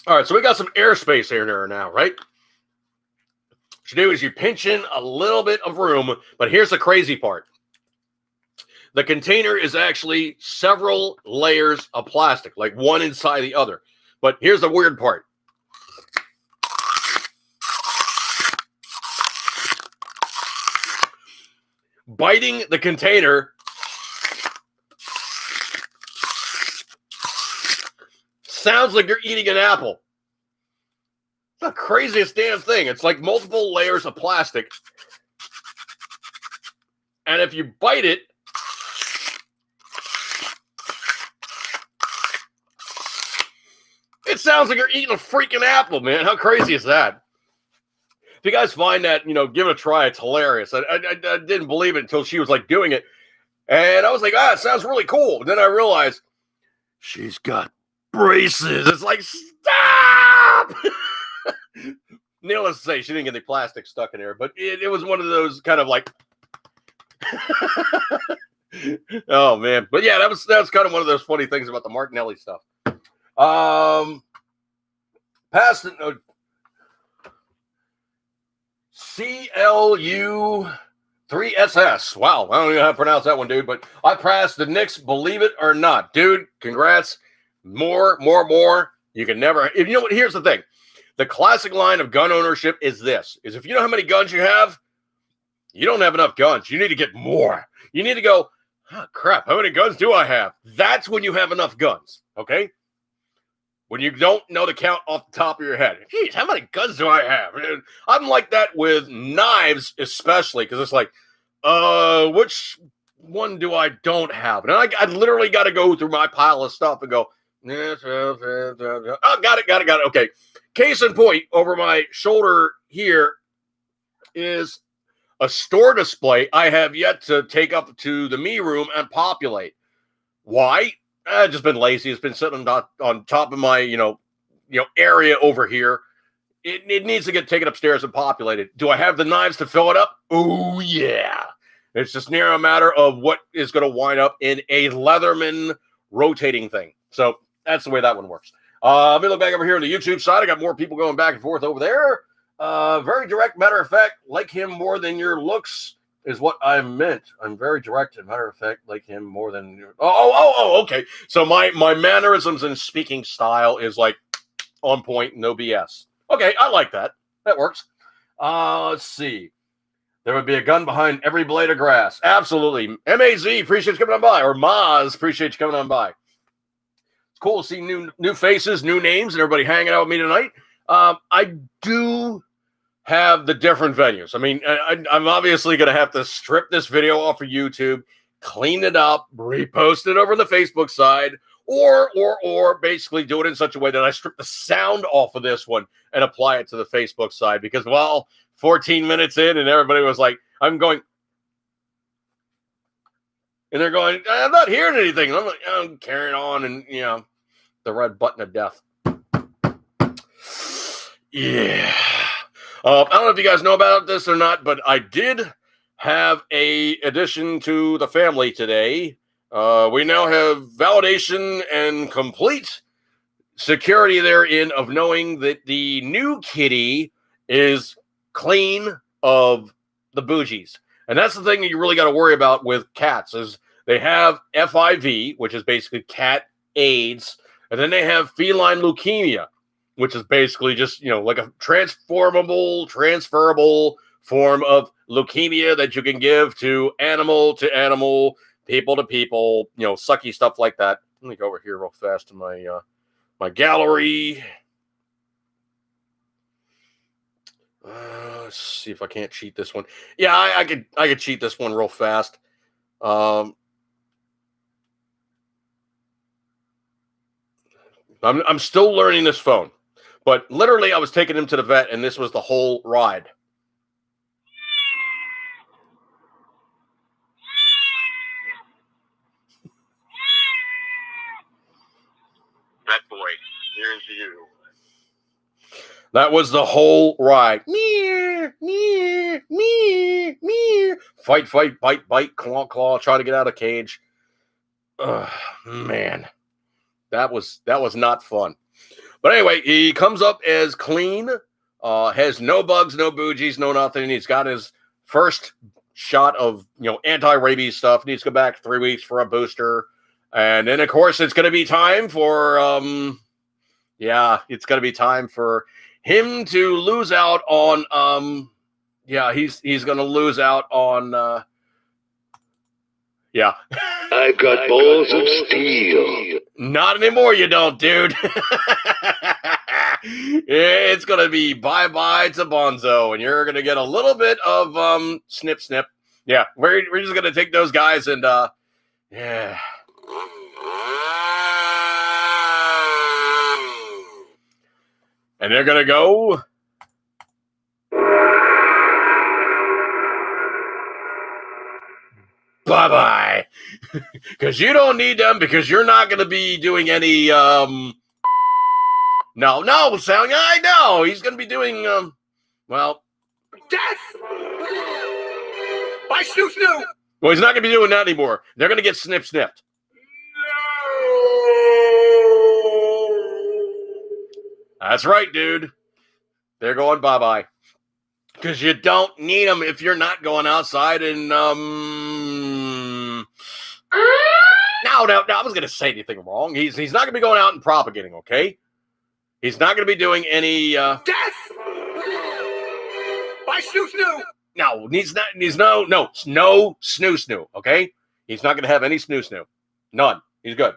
All right, so we got some airspace here now, right? What you do is you pinch in a little bit of room, but here's the crazy part. The container is actually several layers of plastic, like one inside the other. But here's the weird part. Biting the container sounds like you're eating an apple. It's the craziest damn thing. It's like multiple layers of plastic. And if you bite it, it sounds like you're eating a freaking apple, man. How crazy is that? If you guys find that, give it a try. It's hilarious. I didn't believe it until she was like doing it. And I was like, it sounds really cool. And then I realized she's got braces. It's like, stop! Needless to say, she didn't get the plastic stuck in there, but it was one of those kind of like, oh man. But yeah, that was kind of one of those funny things about the Martinelli stuff. Past the CLU3SS. Wow, I don't even know how to pronounce that one, dude. But I passed the Knicks, believe it or not, dude. Congrats. More. You can never. If you know what? Here's the thing. The classic line of gun ownership is this: is if you know how many guns you have, you don't have enough guns. You need to get more. You need to go, oh, crap, how many guns do I have? That's when you have enough guns. Okay. When you don't know the count off the top of your head. Geez, how many guns do I have? And I'm like that with knives, especially, because it's like, which one do I don't have? And I literally got to go through my pile of stuff and go, oh, got it. Okay. Case in point, over my shoulder here is a store display I have yet to take up to the me room and populate. Why? I've just been lazy. It's been sitting on top of my, area over here. It needs to get taken upstairs and populated. Do I have the knives to fill it up? Oh, yeah. It's just near a matter of what is going to wind up in a Leatherman rotating thing. So that's the way that one works. Let me look back over here on the YouTube side. I got more people going back and forth over there. Very direct. Matter of fact, like him more than your looks. is what I meant. I'm very direct. As a matter of fact, like him more than. Oh, okay. So my mannerisms and speaking style is like on point, no BS. Okay, I like that. That works. Let's see. There would be a gun behind every blade of grass. Absolutely. MAZ, appreciate you coming on by. Or Maz, appreciate you coming on by. It's cool to see new faces, new names, and everybody hanging out with me tonight. I do have the different venues. I mean, I'm obviously going to have to strip this video off of YouTube, clean it up, repost it over the Facebook side, or basically do it in such a way that I strip the sound off of this one and apply it to the Facebook side. Because 14 minutes in, and everybody was like, I'm going, and they're going, I'm not hearing anything. And I'm like, I'm carrying on, and the red button of death. Yeah. I don't know if you guys know about this or not, but I did have a addition to the family today. We now have validation and complete security therein of knowing that the new kitty is clean of the bougies. And that's the thing that you really got to worry about with cats is they have FIV, which is basically cat AIDS, and then they have feline leukemia, which is basically just, like a transferable form of leukemia that you can give to animal, people to people, sucky stuff like that. Let me go over here real fast to my gallery. Let's see if I can't cheat this one. Yeah, I could cheat this one real fast. I'm still learning this phone, but literally I was taking him to the vet, and this was the whole ride. Vet boy, here's you. That was the whole ride. Meow, meow, meow, meow. Fight, bite, claw, try to get out of cage. Man, that was not fun. But anyway, he comes up as clean, has no bugs, no bougies, no nothing. He's got his first shot of anti-rabies stuff. Needs to go back 3 weeks for a booster, and then of course it's going to be time for it's going to be time for him to lose out on he's going to lose out on I've got balls of steel. Not anymore, you don't, dude. It's going to be bye-bye to Bonzo, and you're going to get a little bit of snip. Yeah, we're just going to take those guys and yeah. And they're going to go bye-bye. Because you don't need them, because you're not going to be doing any, No, sound guy, no. He's going to be doing, Death! By snoo! Well, he's not going to be doing that anymore. They're going to get snipped. No! That's right, dude. They're going bye-bye. Because you don't need them if you're not going outside and, No, I was going to say anything wrong. He's not going to be going out and propagating, okay? He's not going to be doing any, Death! By snoo! No, no snoo, okay? He's not going to have any snoo. None. He's good.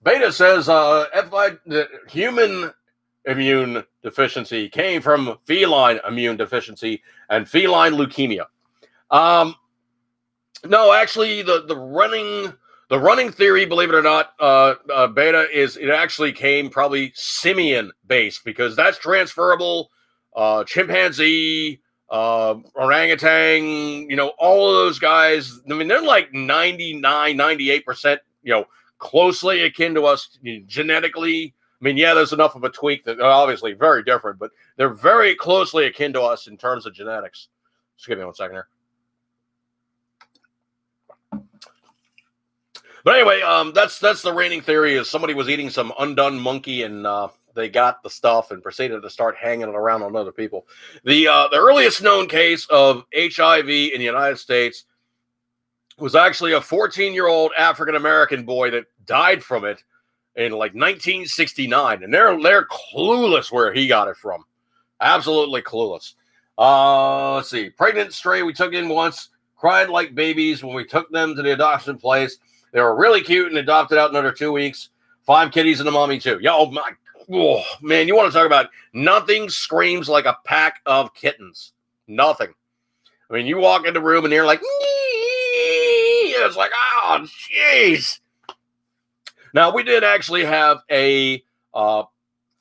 Beta says, the human immune deficiency came from feline immune deficiency and feline leukemia. No, actually, the running theory, believe it or not, Beta is it actually came probably simian based because that's transferable. Chimpanzee, orangutan, all of those guys. I mean, they're like 99, 98%, closely akin to us genetically. I mean, yeah, there's enough of a tweak that obviously very different, but they're very closely akin to us in terms of genetics. Just give me 1 second here. But anyway, that's the reigning theory is somebody was eating some undone monkey and they got the stuff and proceeded to start hanging it around on other people. The earliest known case of HIV in the United States was actually a 14-year-old African-American boy that died from it in like 1969. And they're clueless where he got it from. Absolutely clueless. Let's see. Pregnant stray we took in once, cried like babies when we took them to the adoption place. They were really cute and adopted out in under 2 weeks. 5 kitties and a mommy too. Yeah, oh man, you want to talk about nothing screams like a pack of kittens. Nothing. I mean, you walk in the room and they're like, it's like, oh, jeez. Now, we did actually have a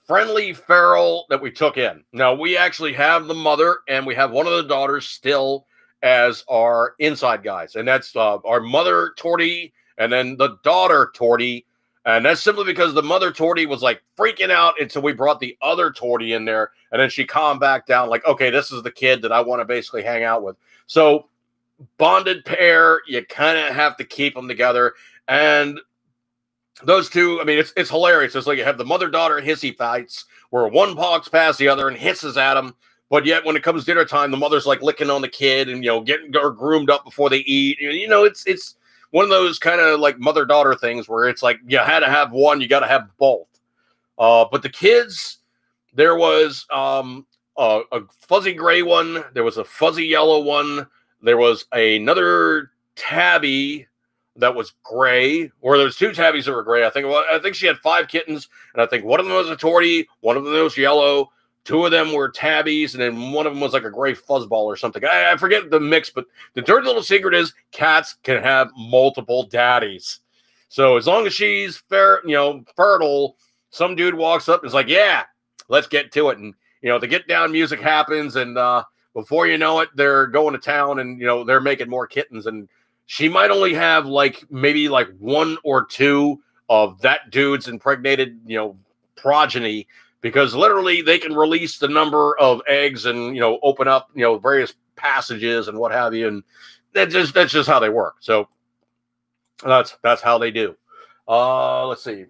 friendly feral that we took in. Now, we actually have the mother and we have one of the daughters still as our inside guys. And that's our mother, Torty, and then the daughter, Torty. And that's simply because the mother Torty was like freaking out until we brought the other Torty in there. And then she calmed back down like, okay, this is the kid that I want to basically hang out with. So bonded pair, you kind of have to keep them together. And those two, I mean, it's hilarious. It's like you have the mother-daughter hissy fights where one walks past the other and hisses at them. But yet when it comes dinner time, the mother's like licking on the kid and, getting her groomed up before they eat. It's one of those kind of like mother-daughter things where it's like you had to have one, you got to have both. But the kids, there was a fuzzy gray one. There was a fuzzy yellow one. There was another tabby that was gray, or there was 2 tabbies that were gray. I think she had 5 kittens, and I think one of them was a tortie, one of them was yellow, 2 of them were tabbies, and then one of them was like a gray fuzzball or something. I forget the mix, but the dirty little secret is cats can have multiple daddies. So as long as she's fertile, some dude walks up and is like, yeah, let's get to it. And, the get down music happens, and before you know it, they're going to town and, they're making more kittens. And she might only have maybe 1 or 2 of that dude's impregnated, progeny, because literally they can release the number of eggs and, open up, various passages and what have you. And that's just how they work. So that's how they do. Let's see.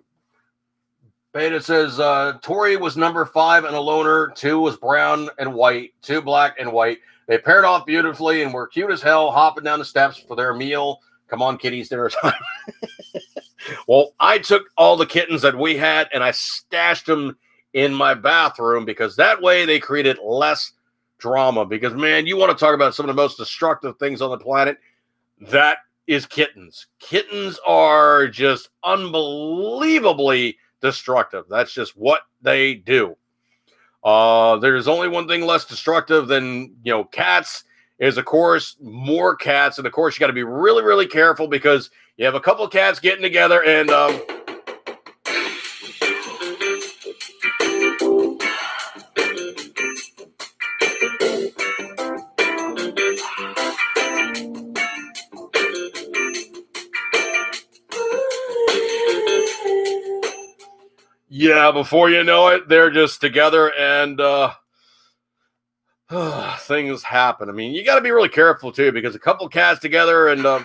Beta says, Tori was number 5 and a loner. 2 was brown and white, 2 black and white. They paired off beautifully and were cute as hell, hopping down the steps for their meal. Come on, kitties, dinner time. Well, I took all the kittens that we had and I stashed them in my bathroom because that way they created less drama. Because, man, you want to talk about some of the most destructive things on the planet? That is kittens. Kittens are just unbelievably destructive. That's just what they do. There's only one thing less destructive than, cats is, of course, more cats. And, of course, you got to be really, really careful because you have a couple of cats getting together and yeah, before you know it, they're just together and things happen. I mean, you got to be really careful, too, because a couple cats together and oh,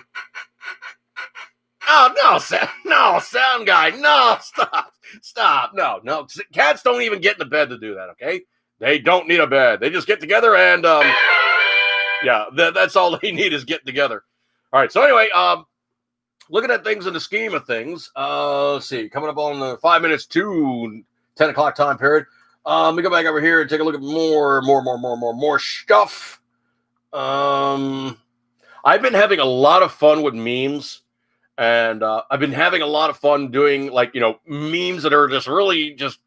no, sound guy. No, stop. No. Cats don't even get in the bed to do that, okay? They don't need a bed. They just get together and yeah, that's all they need is get together. All right, so anyway, looking at things in the scheme of things, let's see, coming up on the 5 minutes to 10 o'clock time period. Let me go back over here and take a look at more stuff. I've been having a lot of fun with memes, and I've been having a lot of fun doing memes that are just really just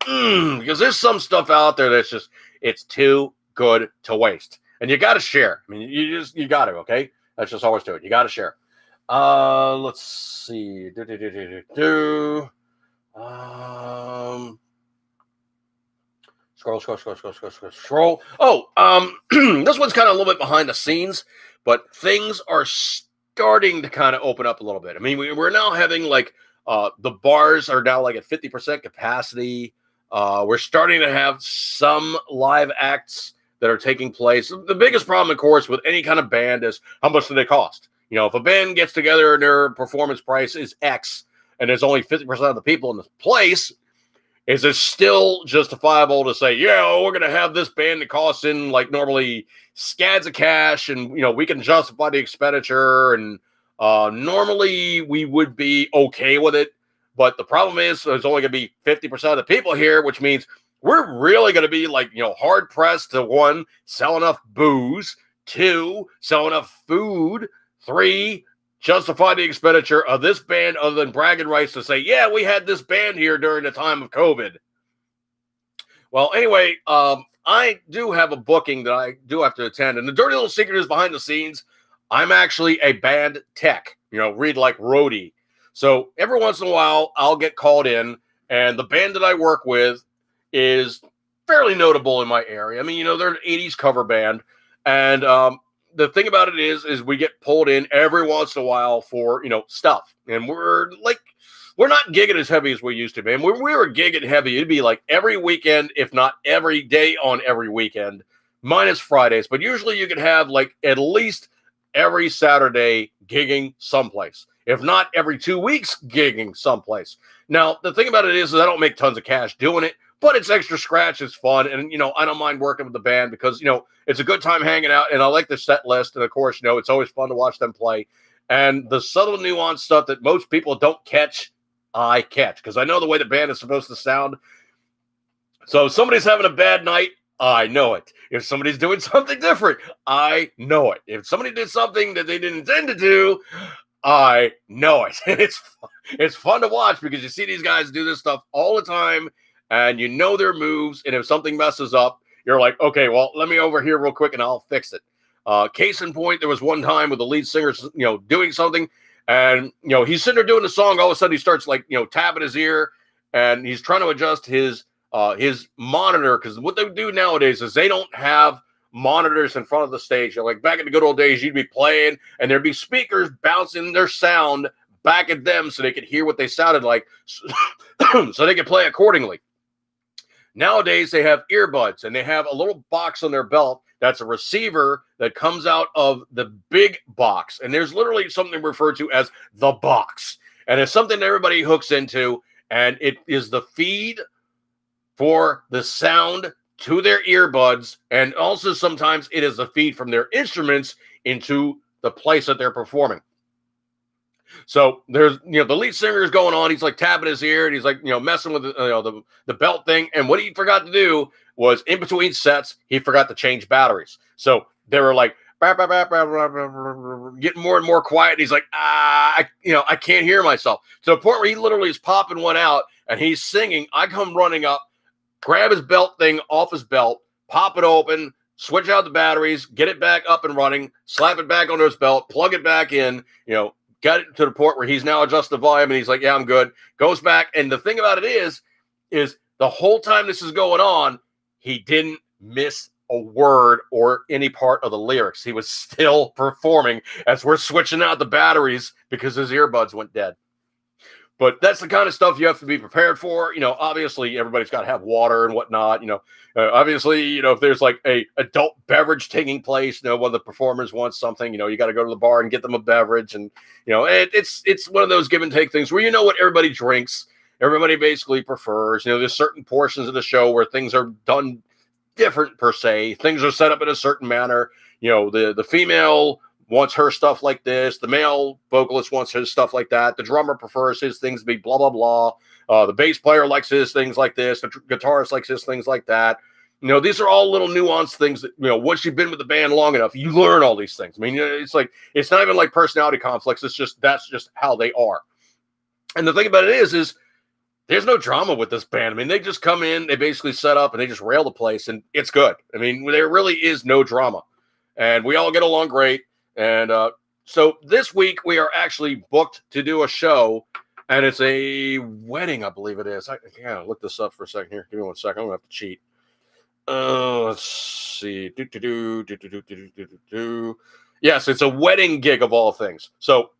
because there's some stuff out there that's just it's too good to waste, and you got to share. I mean, you got to, okay. That's just always do it. You got to share. Let's see. Scroll. Oh, this one's kind of a little bit behind the scenes, but things are starting to kind of open up a little bit. I mean, we're now having the bars are now at 50% capacity. We're starting to have some live acts that are taking place. The biggest problem, of course, with any kind of band is how much do they cost? If a band gets together and their performance price is X and there's only 50% of the people in the place, is it still justifiable to say, yeah, we're going to have this band that costs in like normally scads of cash, and we can justify the expenditure, and normally we would be okay with it. But the problem is there's only going to be 50% of the people here, which means we're really going to be like, hard pressed to, one, sell enough booze, two, sell enough food, three, justify the expenditure of this band other than bragging rights to say, yeah, we had this band here during the time of COVID. Well, anyway, I do have a booking that I do have to attend. And the dirty little secret is, behind the scenes, I'm actually a band tech, read like roadie. So every once in a while, I'll get called in, and the band that I work with is fairly notable in my area. I mean, they're an 80s cover band. And the thing about it is we get pulled in every once in a while for, stuff. And we're not gigging as heavy as we used to be. And when we were gigging heavy, it'd be like every weekend, if not every day on every weekend, minus Fridays. But usually you could have like at least every Saturday gigging someplace. If not every 2 weeks, gigging someplace. Now, the thing about it is I don't make tons of cash doing it, but it's extra scratch. It's fun. And, I don't mind working with the band because, it's a good time hanging out. And I like the set list. And, of course, it's always fun to watch them play. And the subtle nuance stuff that most people don't catch, I catch. Because I know the way the band is supposed to sound. So if somebody's having a bad night, I know it. If somebody's doing something different, I know it. If somebody did something that they didn't intend to do, I know it. It's fun to watch because you see these guys do this stuff all the time, and their moves. And if something messes up, you're like, okay, well, let me over here real quick and I'll fix it. Case in point, there was one time with the lead singer, doing something, and he's sitting there doing the song. All of a sudden, he starts like tapping his ear, and he's trying to adjust his monitor, because what they do nowadays is they don't have monitors in front of the stage. Like back in the good old days, you'd be playing and there'd be speakers bouncing their sound back at them so they could hear what they sounded like, so they could play accordingly. Nowadays, they have earbuds, and they have a little box on their belt that's a receiver that comes out of the big box. And there's literally something referred to as the box. And it's something that everybody hooks into, and it is the feed for the sound to their earbuds, and also sometimes it is a feed from their instruments into the place that they're performing. So there's, the lead singer is going on. He's like tapping his ear, and he's like, messing with the belt thing. And what he forgot to do was, in between sets, he forgot to change batteries. So they were like getting more and more quiet. And he's like, I can't hear myself. To the point where he literally is popping one out, and he's singing. I come running up, grab his belt thing off his belt, pop it open, switch out the batteries, get it back up and running, slap it back onto his belt, plug it back in, got it to the point where he's now adjusted the volume, and he's like, yeah, I'm good. Goes back. And the thing about it is the whole time this is going on, he didn't miss a word or any part of the lyrics. He was still performing as we're switching out the batteries because his earbuds went dead. But that's the kind of stuff you have to be prepared for. Obviously, everybody's got to have water and whatnot. Obviously, if there's like a adult beverage taking place, one of the performers wants something, you got to go to the bar and get them a beverage. And, it's one of those give and take things where what everybody drinks, everybody basically prefers. There's certain portions of the show where things are done different per se. Things are set up in a certain manner. The female wants her stuff like this. The male vocalist wants his stuff like that. The drummer prefers his things to be blah, blah, blah. The bass player likes his things like this. The guitarist likes his things like that. These are all little nuanced things that, once you've been with the band long enough, you learn all these things. I mean, it's not even like personality conflicts. That's just how they are. And the thing about it is there's no drama with this band. I mean, they just come in, they basically set up, and they just rail the place, and it's good. I mean, there really is no drama. And we all get along great. And so this week we are actually booked to do a show, and it's a wedding, I believe it is. I can't look this up for a second here. Give me 1 second. I'm going to have to cheat. Let's see. Yes, it's a wedding gig of all things. So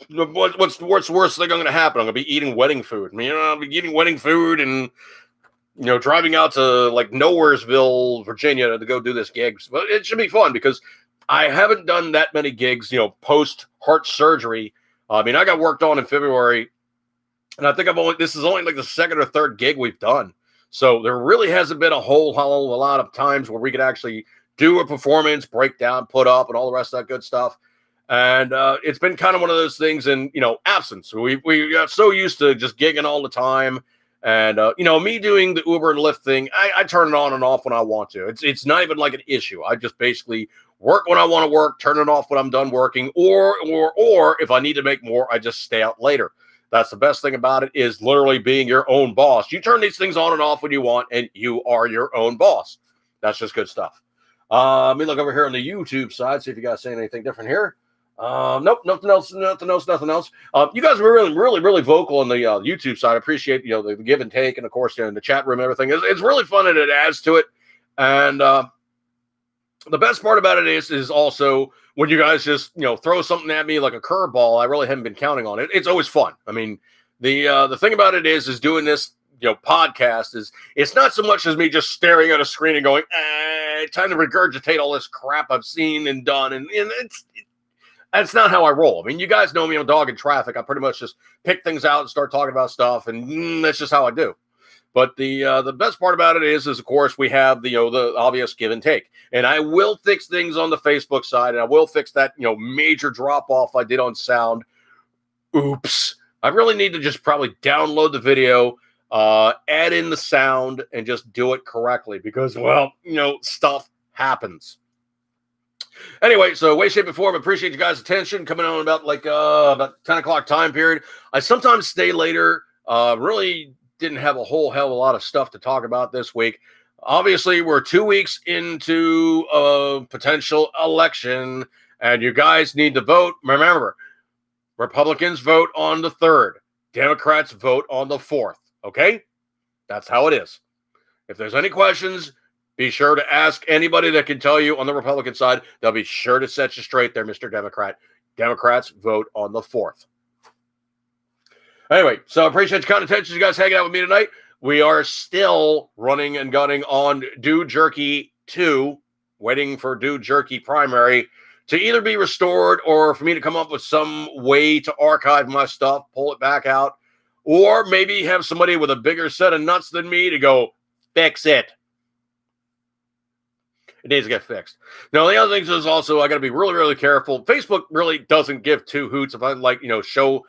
what's the worst thing going to happen? I'm going to be eating wedding food. I mean, I'll be eating wedding food and, driving out to like Nowheresville, Virginia to go do this gig. But it should be fun because I haven't done that many gigs, post heart surgery. I mean, I got worked on in February And I think this is only like the second or third gig we've done. So there really hasn't been a whole hell of a lot of times where we could actually do a performance, break down, put up, and all the rest of that good stuff. And it's been kind of one of those things in, absence. We got so used to just gigging all the time. And, me doing the Uber and Lyft thing, I turn it on and off when I want to. It's not even like an issue. I just basically work when I want to work, turn it off when I'm done working, or if I need to make more, I just stay out later. That's the best thing about it, is literally being your own boss. You turn these things on and off when you want, and you are your own boss. That's just good stuff. Let me look over here on the YouTube side, see if you guys saying anything different here. Nope, nothing else. You guys were really vocal on the YouTube side. I appreciate, the give and take, and of course, in the chat room and everything. It's really fun, and it adds to it. And the best part about it is also when you guys just, throw something at me like a curveball I really haven't been counting on. It's always fun. I mean, the thing about it is doing this, podcast it's not so much as me just staring at a screen and going, time to regurgitate all this crap I've seen and done. And that's not how I roll. I mean, you guys know me, I'm a dog in traffic. I pretty much just pick things out and start talking about stuff, and that's just how I do. But the best part about it is of course we have the obvious give and take, and I will fix things on the Facebook side, and I will fix that major drop off I did on sound. Oops, I really need to just probably download the video, add in the sound, and just do it correctly because stuff happens. Anyway, so way, shape, and form, appreciate you guys' attention. Coming on about 10 o'clock time period. I sometimes stay later. Really didn't have a whole hell of a lot of stuff to talk about this week. Obviously, we're 2 weeks into a potential election, and you guys need to vote. Remember, Republicans vote on the 3rd. Democrats vote on the 4th. Okay? That's how it is. If there's any questions, be sure to ask anybody that can tell you on the Republican side. They'll be sure to set you straight there, Mr. Democrat. Democrats vote on the 4th. Anyway, so I appreciate your kind attention. You guys hanging out with me tonight. We are still running and gunning on Dude Jerky 2, waiting for Dude Jerky Primary to either be restored or for me to come up with some way to archive my stuff, pull it back out, or maybe have somebody with a bigger set of nuts than me to go fix it. It needs to get fixed. Now, the other thing is also I got to be really, really careful. Facebook really doesn't give two hoots if I show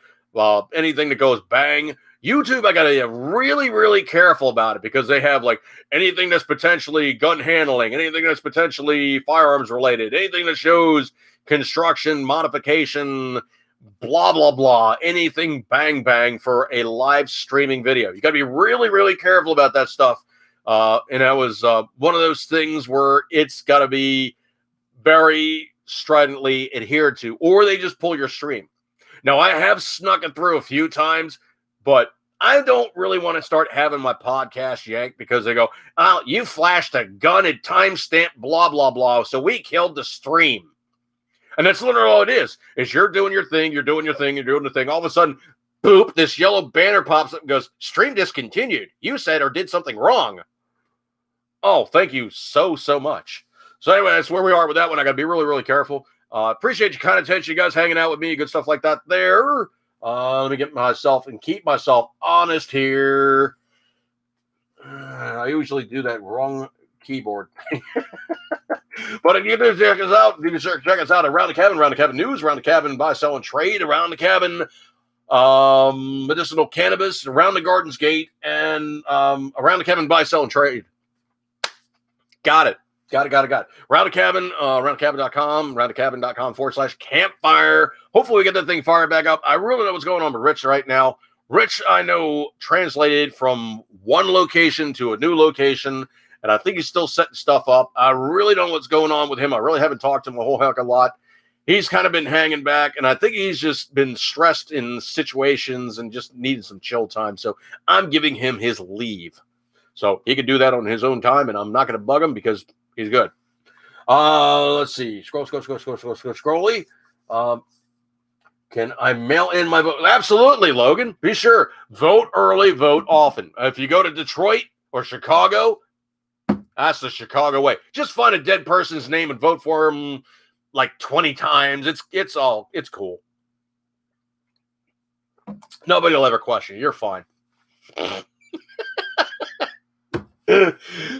anything that goes bang. YouTube, I got to be really, really careful about it because they have anything that's potentially gun handling, anything that's potentially firearms related, anything that shows construction, modification, blah, blah, blah, anything bang, bang for a live streaming video. You got to be really, really careful about that stuff. And that was one of those things where it's got to be very stridently adhered to, or they just pull your stream. Now, I have snuck it through a few times, but I don't really want to start having my podcast yanked because they go, oh, you flashed a gun at timestamp, blah, blah, blah, so we killed the stream. And that's literally all it is you're doing your thing, you're doing the thing. All of a sudden, boop, this yellow banner pops up and goes, stream discontinued. You said or did something wrong. Oh, thank you so much. So anyway, that's where we are with that one. I got to be really, really careful. Appreciate your kind attention, you guys hanging out with me, good stuff like that there. Let me get myself and keep myself honest here. I usually do that wrong keyboard thing. But if you do check us out, check us out at Around the Cabin News, Around the Cabin Buy, Sell, and Trade, Around the Cabin Medicinal Cannabis, Around the Gardens Gate, and Around the Cabin Buy, Sell, and Trade. Got it. Round the Cabin, roundthecabin.com, roundthecabin.com/campfire. Hopefully we get that thing fired back up. I really don't know what's going on with Rich right now. Rich, I know, translated from one location to a new location, and I think he's still setting stuff up. I really don't know what's going on with him. I really haven't talked to him a whole heck of a lot. He's kind of been hanging back, and I think he's just been stressed in situations and just needed some chill time. So I'm giving him his leave. So he can do that on his own time, and I'm not going to bug him because he's good. Let's see. Scrolly. Can I mail in my vote? Absolutely, Logan. Be sure. Vote early, vote often. If you go to Detroit or Chicago, that's the Chicago way. Just find a dead person's name and vote for him 20 times. It's cool. Nobody will ever question you. You're fine.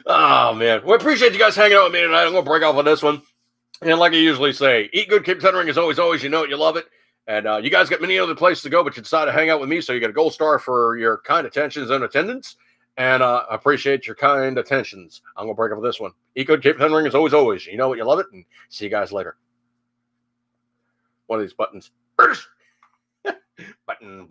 Oh, man. We appreciate you guys hanging out with me tonight. I'm going to break off on this one. And like I usually say, eat good, keep tendering as always. You know it, you love it. And you guys got many other places to go, but you decide to hang out with me. So you get a gold star for your kind attentions and attendance. And I appreciate your kind attentions. I'm going to break up with this one. Eat good, keep tendering as always. You know it, you love it. And see you guys later. One of these buttons. Button.